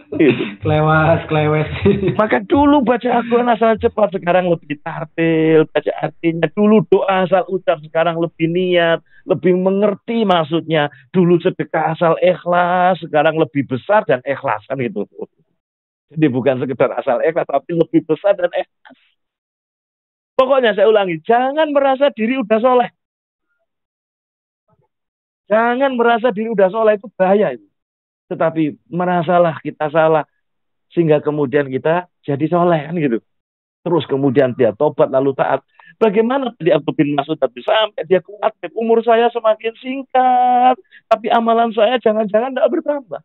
Gitu. Kelewes. Maka dulu baca Al-Quran asal cepat, sekarang lebih tartil, baca artinya. Dulu doa asal ucap, sekarang lebih niat, lebih mengerti maksudnya. Dulu sedekah asal ikhlas, sekarang lebih besar dan ikhlas, kan itu. Jadi bukan sekedar asal ikhlas, tapi lebih besar dan ikhlas. Pokoknya saya ulangi, jangan merasa diri udah soleh. Jangan merasa diri udah soleh, itu bahaya itu. Tetapi merasalah kita salah, sehingga kemudian kita jadi soleh, kan gitu. Terus kemudian dia tobat lalu taat. Bagaimana tadi Abdul bin Mas'ud tadi sampai dia kuat, umur saya semakin singkat, tapi amalan saya jangan-jangan tidak bertambah.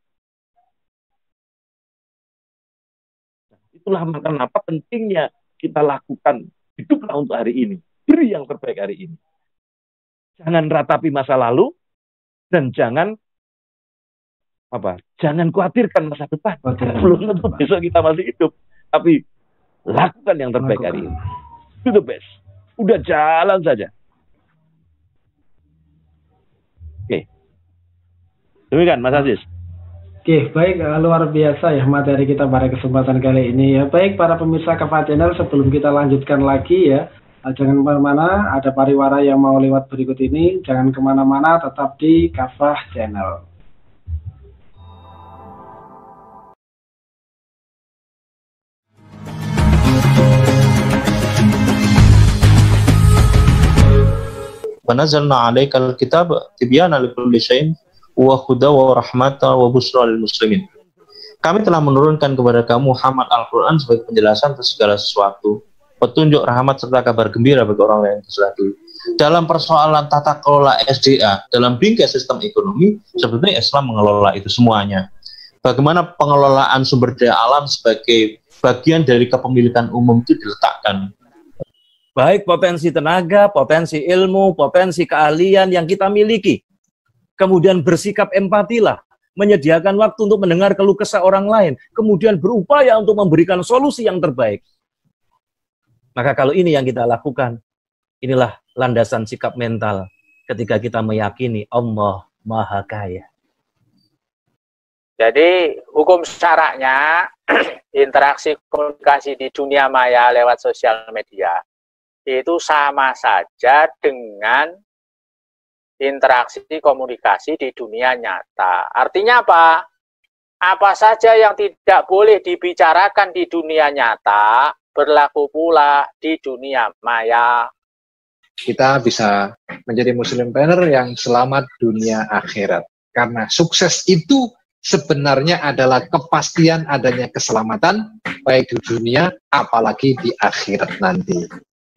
Itulah kenapa pentingnya kita lakukan hiduplah untuk hari ini, beri yang terbaik hari ini. Jangan ratapi masa lalu dan jangan jangan khawatirkan masa depan. Belum tentu besok kita masih hidup, tapi lakukan yang terbaik hari ini. Do the best. Udah jalan saja. Oke. Demikian Mas Aziz. Oke, baik, luar biasa ya materi kita pada kesempatan kali ini ya. Baik para pemirsa Kafah Channel, sebelum kita lanjutkan lagi ya, jangan kemana-mana, ada pariwara yang mau lewat berikut ini, jangan kemana-mana, tetap di Kafah Channel. Wanazalna 'alaikal kitab tibyana likulli syai'in wa hudan wa rahmatan wa busyra lil muslimin. Kami telah menurunkan kepada kamu Muhammad Al-Quran sebagai penjelasan atas segala sesuatu, petunjuk, rahmat, serta kabar gembira bagi orang yang telah dulu. Dalam persoalan tata kelola SDA, dalam bingkai sistem ekonomi, sebetulnya Islam mengelola itu semuanya. Bagaimana pengelolaan sumber daya alam sebagai bagian dari kepemilikan umum itu diletakkan. Baik potensi tenaga, potensi ilmu, potensi keahlian yang kita miliki. Kemudian bersikap empatilah, menyediakan waktu untuk mendengar keluh kesah orang lain, kemudian berupaya untuk memberikan solusi yang terbaik. Maka kalau ini yang kita lakukan, inilah landasan sikap mental ketika kita meyakini Allah Maha Kaya. Jadi hukum syaraknya interaksi komunikasi di dunia maya lewat sosial media itu sama saja dengan interaksi komunikasi di dunia nyata. Artinya apa? Apa saja yang tidak boleh dibicarakan di dunia nyata berlaku pula di dunia maya. Kita bisa menjadi muslimpreneur yang selamat dunia akhirat. Karena sukses itu sebenarnya adalah kepastian adanya keselamatan baik di dunia apalagi di akhirat nanti.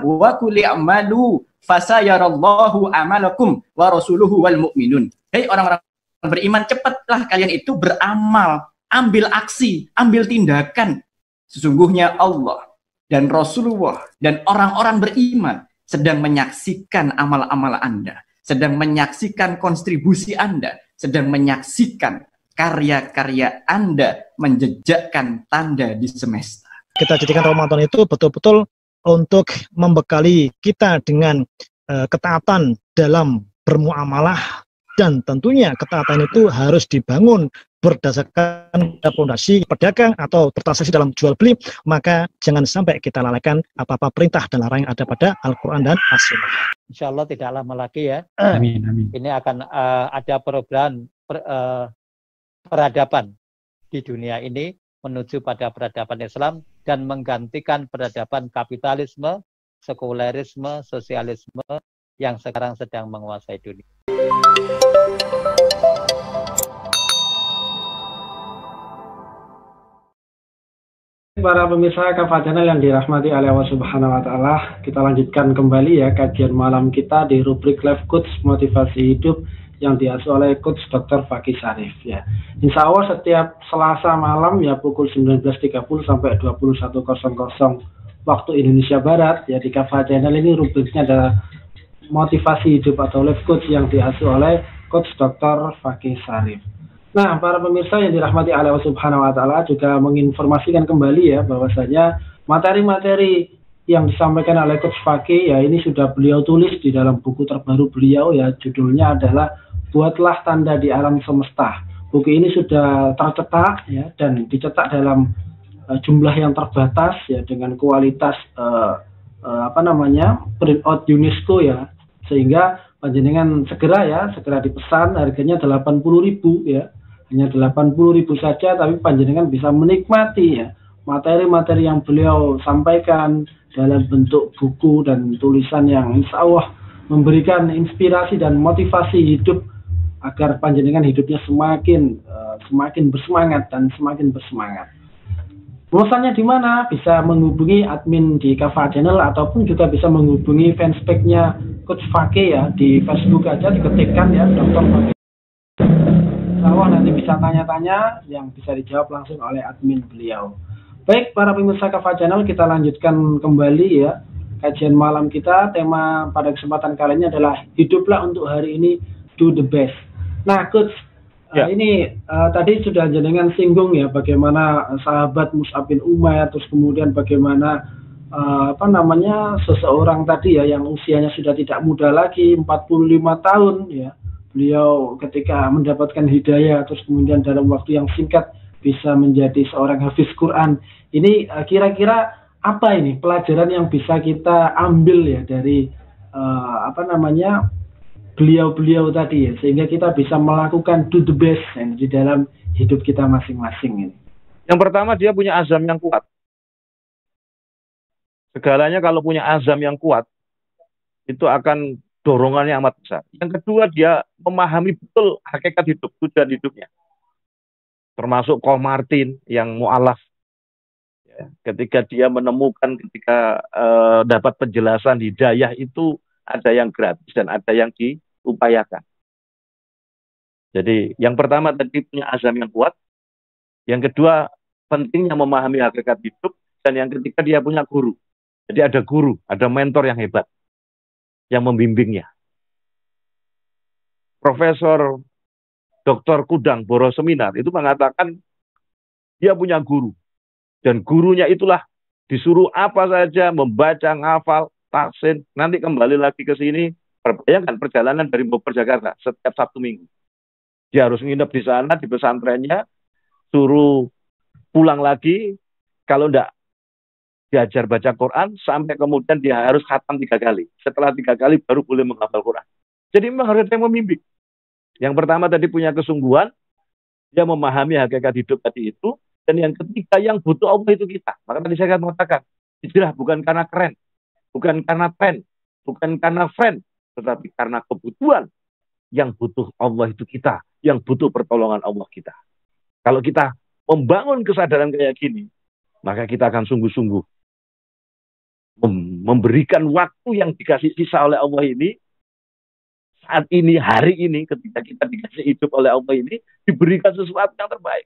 Wa qul i'malu fasayarallahu amalakum wa rasuluhu wal mu'minun. Hei orang-orang beriman, cepatlah kalian itu beramal, ambil aksi, ambil tindakan. Sesungguhnya Allah dan Rasulullah dan orang-orang beriman sedang menyaksikan amal-amal Anda, sedang menyaksikan kontribusi Anda, sedang menyaksikan karya-karya Anda menjejakkan tanda di semesta. Kita jadikan Ramadan itu betul-betul untuk membekali kita dengan ketaatan dalam bermuamalah, dan tentunya ketaatan itu harus dibangun berdasarkan pondasi pedagang atau bertransaksi dalam jual beli, maka jangan sampai kita lalaikan apa-apa perintah dan larangan yang ada pada Al-Quran dan As-Sunnah. Insya Allah tidak lama lagi ya. Amin, amin. Ini akan ada program peradaban di dunia ini menuju pada peradaban Islam dan menggantikan peradaban kapitalisme, sekulerisme, sosialisme yang sekarang sedang menguasai dunia. Para pemirsa Kafah Channel yang dirahmati oleh Allah Subhanahu wa Ta'ala, kita lanjutkan kembali ya kajian malam kita di rubrik Life Coach Motivasi Hidup yang diasuh oleh Coach Dr. Fakih Sarif ya. Insya Allah setiap Selasa malam ya pukul 19.30 sampai 21.00 waktu Indonesia Barat ya di Kafah Channel ini rubriknya adalah Motivasi Hidup atau Life Coach yang diasuh oleh Coach Dr. Fakih Sarif. Nah, para pemirsa yang dirahmati Allah Subhanahu wa Ta'ala juga menginformasikan kembali ya bahwasanya materi-materi yang disampaikan oleh Coach Fakih ya ini sudah beliau tulis di dalam buku terbaru beliau ya, judulnya adalah Buatlah Tanda di Alam Semesta. Buku ini sudah tercetak ya dan dicetak dalam jumlah yang terbatas ya dengan kualitas print out UNESCO ya, sehingga panjenengan segera dipesan, harganya 80.000 ya. Hanya 80.000 saja, tapi panjenengan bisa menikmati ya materi-materi yang beliau sampaikan dalam bentuk buku dan tulisan yang insya Allah memberikan inspirasi dan motivasi hidup agar panjenengan hidupnya semakin bersemangat dan semakin bersemangat. Pemesannya di mana? Bisa menghubungi admin di Kafah Channel ataupun juga bisa menghubungi fanspage-nya Coach Fakih ya, di Facebook aja diketikkan ya Dr. Fakih. Insya nanti bisa tanya-tanya yang bisa dijawab langsung oleh admin beliau. Baik, para pemirsa Kafah Channel, kita lanjutkan kembali ya kajian malam kita. Tema pada kesempatan kali ini adalah hiduplah untuk hari ini, do the best. Nah, Coach, ini tadi sudah jenengan singgung ya bagaimana sahabat Mus'ab bin Umair, terus kemudian bagaimana seseorang tadi ya yang usianya sudah tidak muda lagi, 45 tahun ya. Beliau ketika mendapatkan hidayah terus kemudian dalam waktu yang singkat bisa menjadi seorang hafiz Quran. Ini kira-kira apa ini pelajaran yang bisa kita ambil ya dari beliau-beliau tadi ya, sehingga kita bisa melakukan do the best ya, di dalam hidup kita masing-masing ini. Yang pertama, dia punya azam yang kuat. Segalanya kalau punya azam yang kuat itu akan dorongannya amat besar. Yang kedua, dia memahami betul hakikat hidup, tujuan hidupnya. Termasuk Koh Martin yang mu'alaf. Ya, ketika dia menemukan, ketika dapat penjelasan hidayah itu ada yang gratis dan ada yang diupayakan. Jadi yang pertama tadi punya azam yang kuat. Yang kedua, pentingnya memahami hakikat hidup. Dan yang ketiga, dia punya guru. Jadi ada guru, ada mentor yang hebat yang membimbingnya. Profesor Dr. Kudang Boro Seminar itu mengatakan dia punya guru. Dan gurunya itulah disuruh apa saja, membaca, ngafal, tahsin, nanti kembali lagi ke sini. Bayangkan perjalanan dari Bogor Jakarta setiap Sabtu Minggu. Dia harus nginep di sana, di pesantrennya, suruh pulang lagi, kalau enggak diajar baca Quran, sampai kemudian dia harus khatam 3 kali. Setelah 3 kali baru boleh menghafal Quran. Jadi memang harus ada yang membimbing. Yang pertama tadi punya kesungguhan, dia memahami hakikat hidup tadi itu, dan yang ketiga yang butuh Allah itu kita. Maka tadi saya mengatakan, hijrah bukan karena keren, bukan karena tren, bukan karena friend, tetapi karena kebutuhan. Yang butuh Allah itu kita, yang butuh pertolongan Allah kita. Kalau kita membangun kesadaran kayak gini, maka kita akan sungguh-sungguh memberikan waktu yang dikasih sisa oleh Allah ini, saat ini, hari ini, ketika kita dikasih hidup oleh Allah ini, diberikan sesuatu yang terbaik.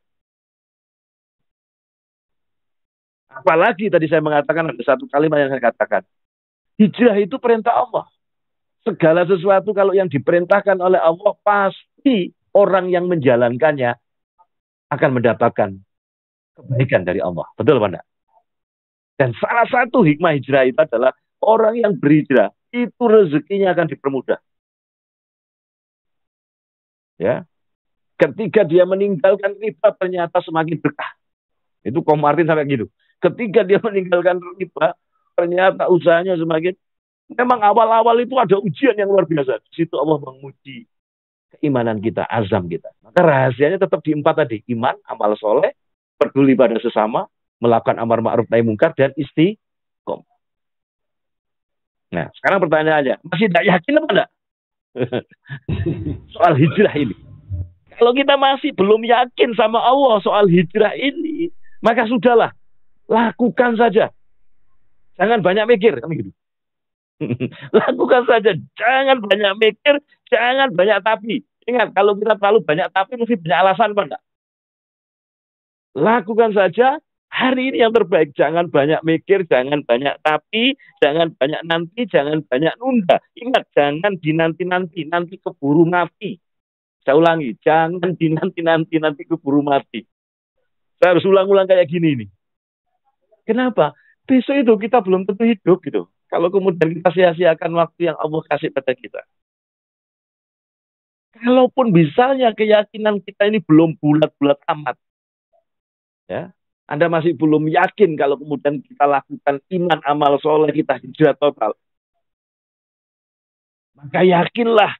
Apalagi tadi saya mengatakan, ada satu kalimat yang saya katakan, hijrah itu perintah Allah. Segala sesuatu kalau yang diperintahkan oleh Allah, pasti orang yang menjalankannya akan mendapatkan kebaikan dari Allah. Betul Pak? Dan salah satu hikmah hijrah itu adalah orang yang berhijrah itu rezekinya akan dipermudah. Ya. Ketika dia meninggalkan riba ternyata semakin berkah. Itu Ko Martin sampai gitu. Ketika dia meninggalkan riba ternyata usahanya semakin. Memang awal-awal itu ada ujian yang luar biasa. Di situ Allah menguji keimanan kita, azam kita. Maka rahasianya tetap di 4 tadi. Iman, amal soleh, peduli pada sesama, melakukan amar ma'ruf nahi mungkar, dan istiqomah. Nah, sekarang pertanyaannya, masih tidak yakin apa enggak? Soal hijrah ini. Kalau kita masih belum yakin sama Allah soal hijrah ini, maka sudahlah, lakukan saja. Jangan banyak mikir, kan gitu. Lakukan saja, jangan banyak mikir, jangan banyak tapi. Ingat, kalau kita terlalu banyak tapi, mesti banyak alasan, Pak. Enggak? Lakukan saja, hari ini yang terbaik. Jangan banyak mikir, jangan banyak tapi, jangan banyak nanti, jangan banyak nunda. Ingat, jangan dinanti-nanti, nanti keburu mati. Saya ulangi, jangan dinanti-nanti, nanti keburu mati. Saya harus ulang-ulang kayak gini nih. Kenapa? Besok itu kita belum tentu hidup gitu. Kalau kemudian kita sia-siakan waktu yang Allah kasih pada kita. Kalaupun misalnya keyakinan kita ini belum bulat-bulat amat. Ya, Anda masih belum yakin kalau kemudian kita lakukan iman, amal soleh, kita hijrah total. Maka yakinlah,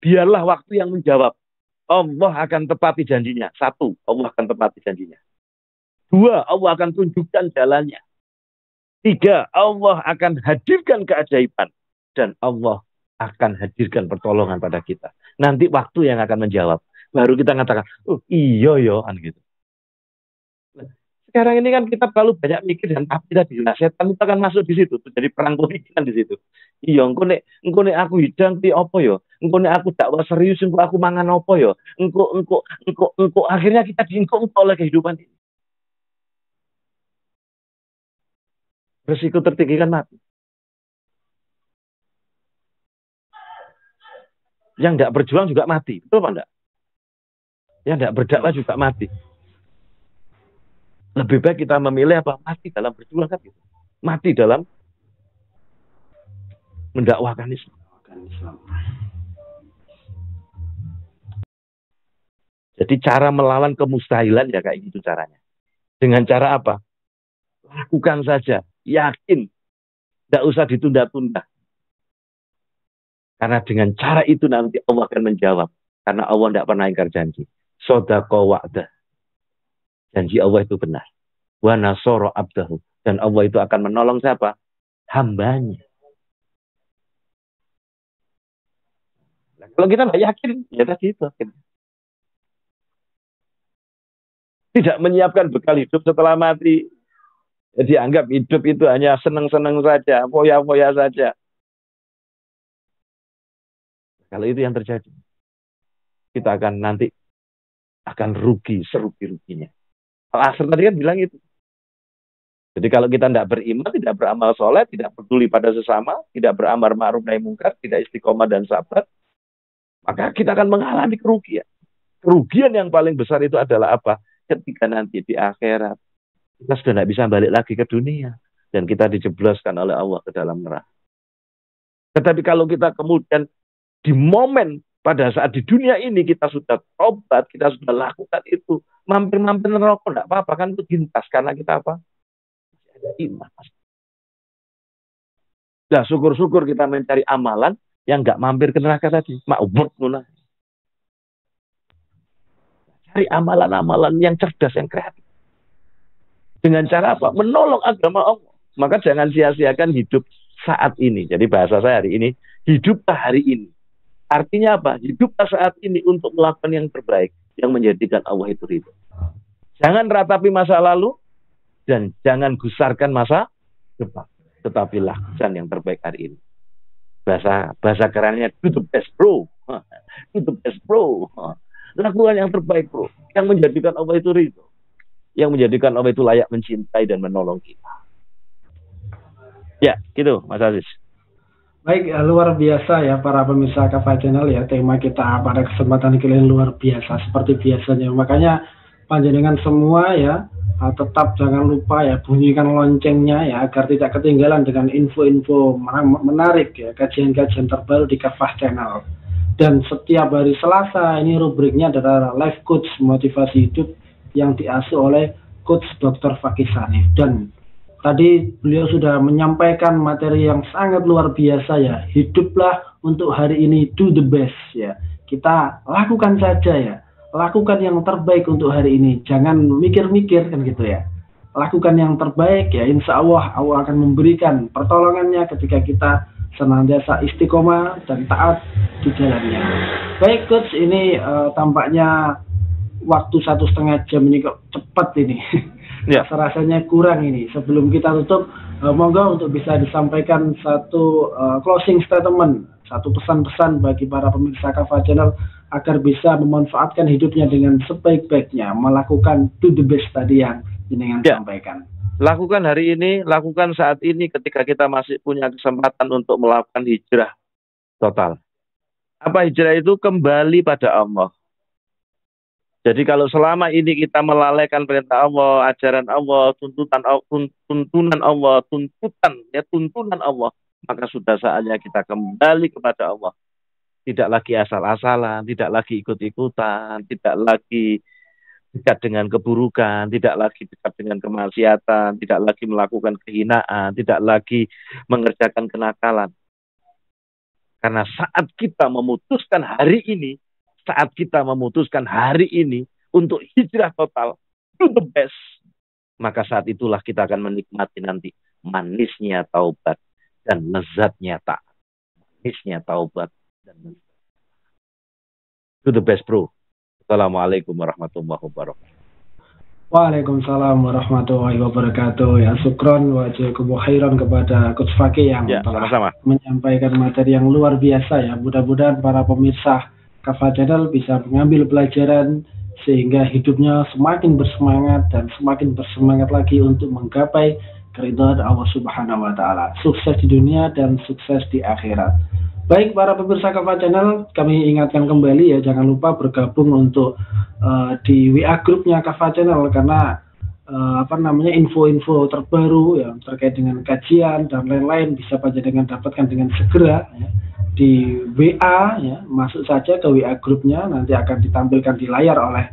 biarlah waktu yang menjawab. Allah akan tepati janjinya. 1, Allah akan tepati janjinya. 2, Allah akan tunjukkan jalannya. 3, Allah akan hadirkan keajaiban. Dan Allah akan hadirkan pertolongan pada kita. Nanti waktu yang akan menjawab. Baru kita mengatakan, oh iya ya, gitu. Sekarang ini kan kita terlalu banyak mikir dan tapi tadi. Nah, setan itu akan masuk di situ. Jadi perang pemikiran di situ. Iya, engko nek aku hidang pi apa ya? Engko nek aku dakwah serius, engko aku mangan apa ya? Engko akhirnya kita diengko oleh kehidupan ini. Resiko tertinggi kan mati. Yang tidak berjuang juga mati. Betul apa enggak? Yang tidak berdakwah juga mati. Lebih baik kita memilih apa? Mati dalam berjuang kan gitu. Mati dalam mendakwahkan Islam. Jadi cara melawan kemustahilan ya kayak gitu caranya. Dengan cara apa? Lakukan saja. Yakin. Tidak usah ditunda-tunda. Karena dengan cara itu nanti Allah akan menjawab. Karena Allah tidak pernah ingkar janji. Sodaqo wa'dah. Janji Allah itu benar. Wa nasoro abdahu. Dan Allah itu akan menolong siapa? Hambanya. Nah, kalau kita nggak yakin, ya tadi itu. Tidak menyiapkan bekal hidup setelah mati. Jadi anggap hidup itu hanya senang-senang saja, foya-foya saja. Kalau itu yang terjadi, kita akan nanti akan rugi serugi-ruginya. Al-Asr tadi kan bilang itu. Jadi kalau kita tidak beriman, tidak beramal soleh, tidak peduli pada sesama, tidak beramar ma'ruf nahi mungkar, tidak istiqomah dan sabar, maka kita akan mengalami kerugian. Kerugian yang paling besar itu adalah apa? Ketika nanti di akhirat, kita sudah tidak bisa balik lagi ke dunia. Dan kita dijebloskan oleh Allah ke dalam neraka. Tetapi kalau kita kemudian di momen pada saat di dunia ini kita sudah tobat, kita sudah lakukan itu, mampir-mampir neraka tidak apa-apa kan, itu gintas karena kita apa? Ada iman. Nah, syukur-syukur kita mencari amalan yang nggak mampir ke neraka tadi. Ma'ubud nuna. Cari amalan-amalan yang cerdas, yang kreatif. Dengan cara apa? Menolong agama Allah. Maka jangan sia-siakan hidup saat ini. Jadi bahasa saya hari ini, hiduplah hari ini. Artinya apa? Hiduplah saat ini untuk melakukan yang terbaik, yang menjadikan Allah itu ridho. Jangan ratapi masa lalu, dan jangan gusarkan masa depan. Tetapi lakukan yang terbaik hari ini. Bahasa kerennya, do the best bro. Do the best bro. Lakukan yang terbaik bro. Yang menjadikan Allah itu ridho. Yang menjadikan Allah itu layak mencintai dan menolong kita. Ya, gitu Mas Aziz. Baik, luar biasa ya para pemirsa Kafah Channel ya. Tema kita pada kesempatan kali ini luar biasa seperti biasanya. Makanya panjenengan semua ya tetap jangan lupa ya bunyikan loncengnya ya agar tidak ketinggalan dengan info-info menarik ya, kajian-kajian terbaru di Kafah Channel. Dan setiap hari Selasa ini rubriknya adalah Life Coach Motivasi Hidup yang diasuh oleh Coach Dr. Fakih Sarif. Dan tadi beliau sudah menyampaikan materi yang sangat luar biasa ya. Hiduplah untuk hari ini, do the best ya. Kita lakukan saja ya. Lakukan yang terbaik untuk hari ini. Jangan mikir-mikir kan gitu ya. Lakukan yang terbaik ya, insya Allah Allah akan memberikan pertolongannya ketika kita senantiasa istiqomah dan taat di jalannya. Baik Coach, ini tampaknya waktu 1,5 jam ini kok cepat ini. Ya. Rasanya kurang ini. Sebelum kita tutup, monggo untuk bisa disampaikan satu closing statement, satu pesan-pesan bagi para pemirsa Kafah Channel agar bisa memanfaatkan hidupnya dengan sebaik-baiknya, melakukan do the best tadi yang jenengan sampaikan. Lakukan hari ini, lakukan saat ini ketika kita masih punya kesempatan untuk melakukan hijrah total. Apa hijrah itu? Kembali pada Allah. Jadi kalau selama ini kita melalaikan perintah Allah, ajaran Allah, tuntunan Allah, tuntunan Allah, maka sudah saatnya kita kembali kepada Allah. Tidak lagi asal-asalan, tidak lagi ikut-ikutan, tidak lagi dekat dengan keburukan, tidak lagi dekat dengan kemaksiatan, tidak lagi melakukan kehinaan, tidak lagi mengerjakan kenakalan. Karena saat kita memutuskan hari ini untuk hijrah total, do the best, maka saat itulah kita akan menikmati nanti manisnya taubat dan lezatnya taat. Manisnya taubat dan lezatnya. Do the best, bro. Assalamualaikum warahmatullahi wabarakatuh. Waalaikumsalam warahmatullahi wabarakatuh. Ya, syukron wa jazakumullahu khairan kepada Coach Fakih yang telah menyampaikan materi yang luar biasa ya. Mudah-mudahan para pemirsa Kafah Channel bisa mengambil pelajaran sehingga hidupnya semakin bersemangat dan semakin bersemangat lagi untuk menggapai keridhaan Allah Subhanahu wa taala. Sukses di dunia dan sukses di akhirat. Baik para pemirsa Kafah Channel, kami ingatkan kembali ya, jangan lupa bergabung untuk di WA grupnya Kafah Channel karena info-info terbaru yang terkait dengan kajian dan lain-lain bisa dengan dapatkan dengan segera ya, di WA ya, masuk saja ke WA grupnya, nanti akan ditampilkan di layar oleh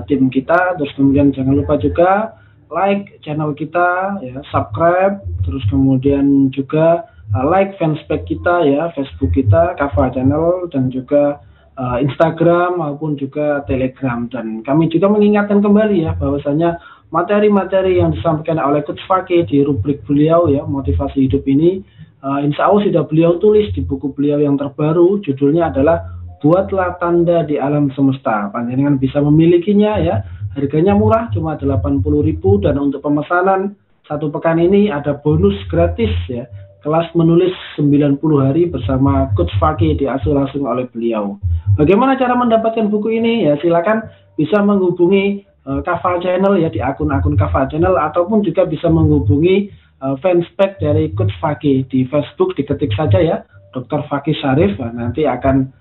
tim kita. Terus kemudian jangan lupa juga like channel kita ya, subscribe, terus kemudian juga like fanspage kita ya, Facebook kita Kafah Channel, dan juga Instagram maupun juga Telegram. Dan kami juga mengingatkan kembali ya bahwasanya materi-materi yang disampaikan oleh Coach Fakih di rubrik beliau ya, motivasi hidup ini, insya Allah sudah beliau tulis di buku beliau yang terbaru, judulnya adalah Buatlah Tanda di Alam Semesta. Panjenengan bisa memilikinya ya, harganya murah cuma 80.000, dan untuk pemesanan 1 pekan ini ada bonus gratis ya, kelas menulis 90 hari bersama Coach Fakih diasuh langsung oleh beliau. Bagaimana cara mendapatkan buku ini? Ya silakan bisa menghubungi Kafah Channel ya, di akun-akun Kafah Channel, ataupun juga bisa menghubungi fanspage dari Coach Fakih di Facebook, diketik saja ya Dr. Fakih Sarif, nanti akan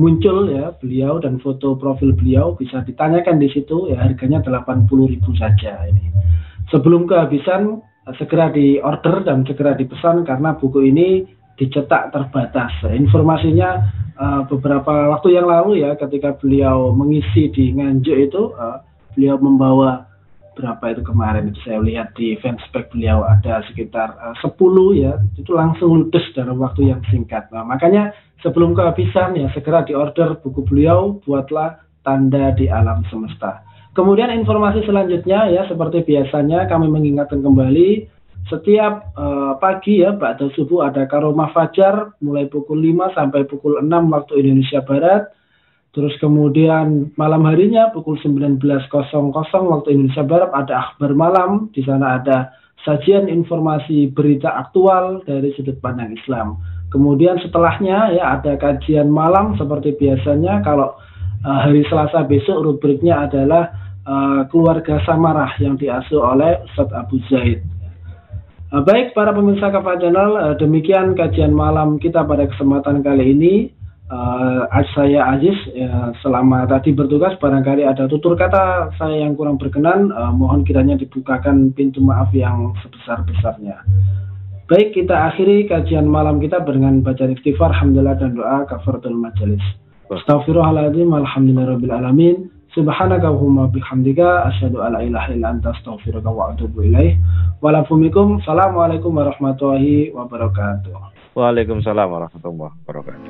muncul ya beliau dan foto profil beliau, bisa ditanyakan di situ ya, harganya 80.000 saja ini. Sebelum kehabisan segera di order dan segera dipesan karena buku ini dicetak terbatas. Informasinya beberapa waktu yang lalu ya, ketika beliau mengisi di Nganjuk itu, beliau membawa berapa itu kemarin, itu saya lihat di fanspage beliau ada sekitar 10 ya, itu langsung ludes dalam waktu yang singkat. Nah, makanya sebelum kehabisan ya segera di order buku beliau, Buatlah Tanda di Alam Semesta. Kemudian informasi selanjutnya ya, seperti biasanya kami mengingatkan kembali setiap pagi ya, ba'da subuh ada Karomah Fajar mulai pukul 5 sampai pukul 6 waktu Indonesia Barat. Terus kemudian malam harinya pukul 19.00 waktu Indonesia Barat ada Akhbar Malam. Di sana ada sajian informasi berita aktual dari sudut pandang Islam. Kemudian setelahnya ya ada kajian malam seperti biasanya. Kalau hari Selasa besok rubriknya adalah Keluarga Samarah yang diasuh oleh Ustadz Abu Zaid. Baik para pemirsa Kafah Channel, demikian kajian malam kita pada kesempatan kali ini. Saya Aziz, selama tadi bertugas barangkali ada tutur kata saya yang kurang berkenan, mohon kiranya dibukakan pintu maaf yang sebesar-besarnya. Baik, kita akhiri kajian malam kita dengan bacaan istighfar, hamdalah dan doa kafaratul majelis. Astaghfirullahaladzim, alhamdulillahirabbil alamin. Subhanakallahumma bihamdika asyhadu an la ilaha illa anta astaghfiruka wa atubu ilaik. Assalamualaikum warahmatullahi wabarakatuh. Waalaikumsalam warahmatullahi wabarakatuh.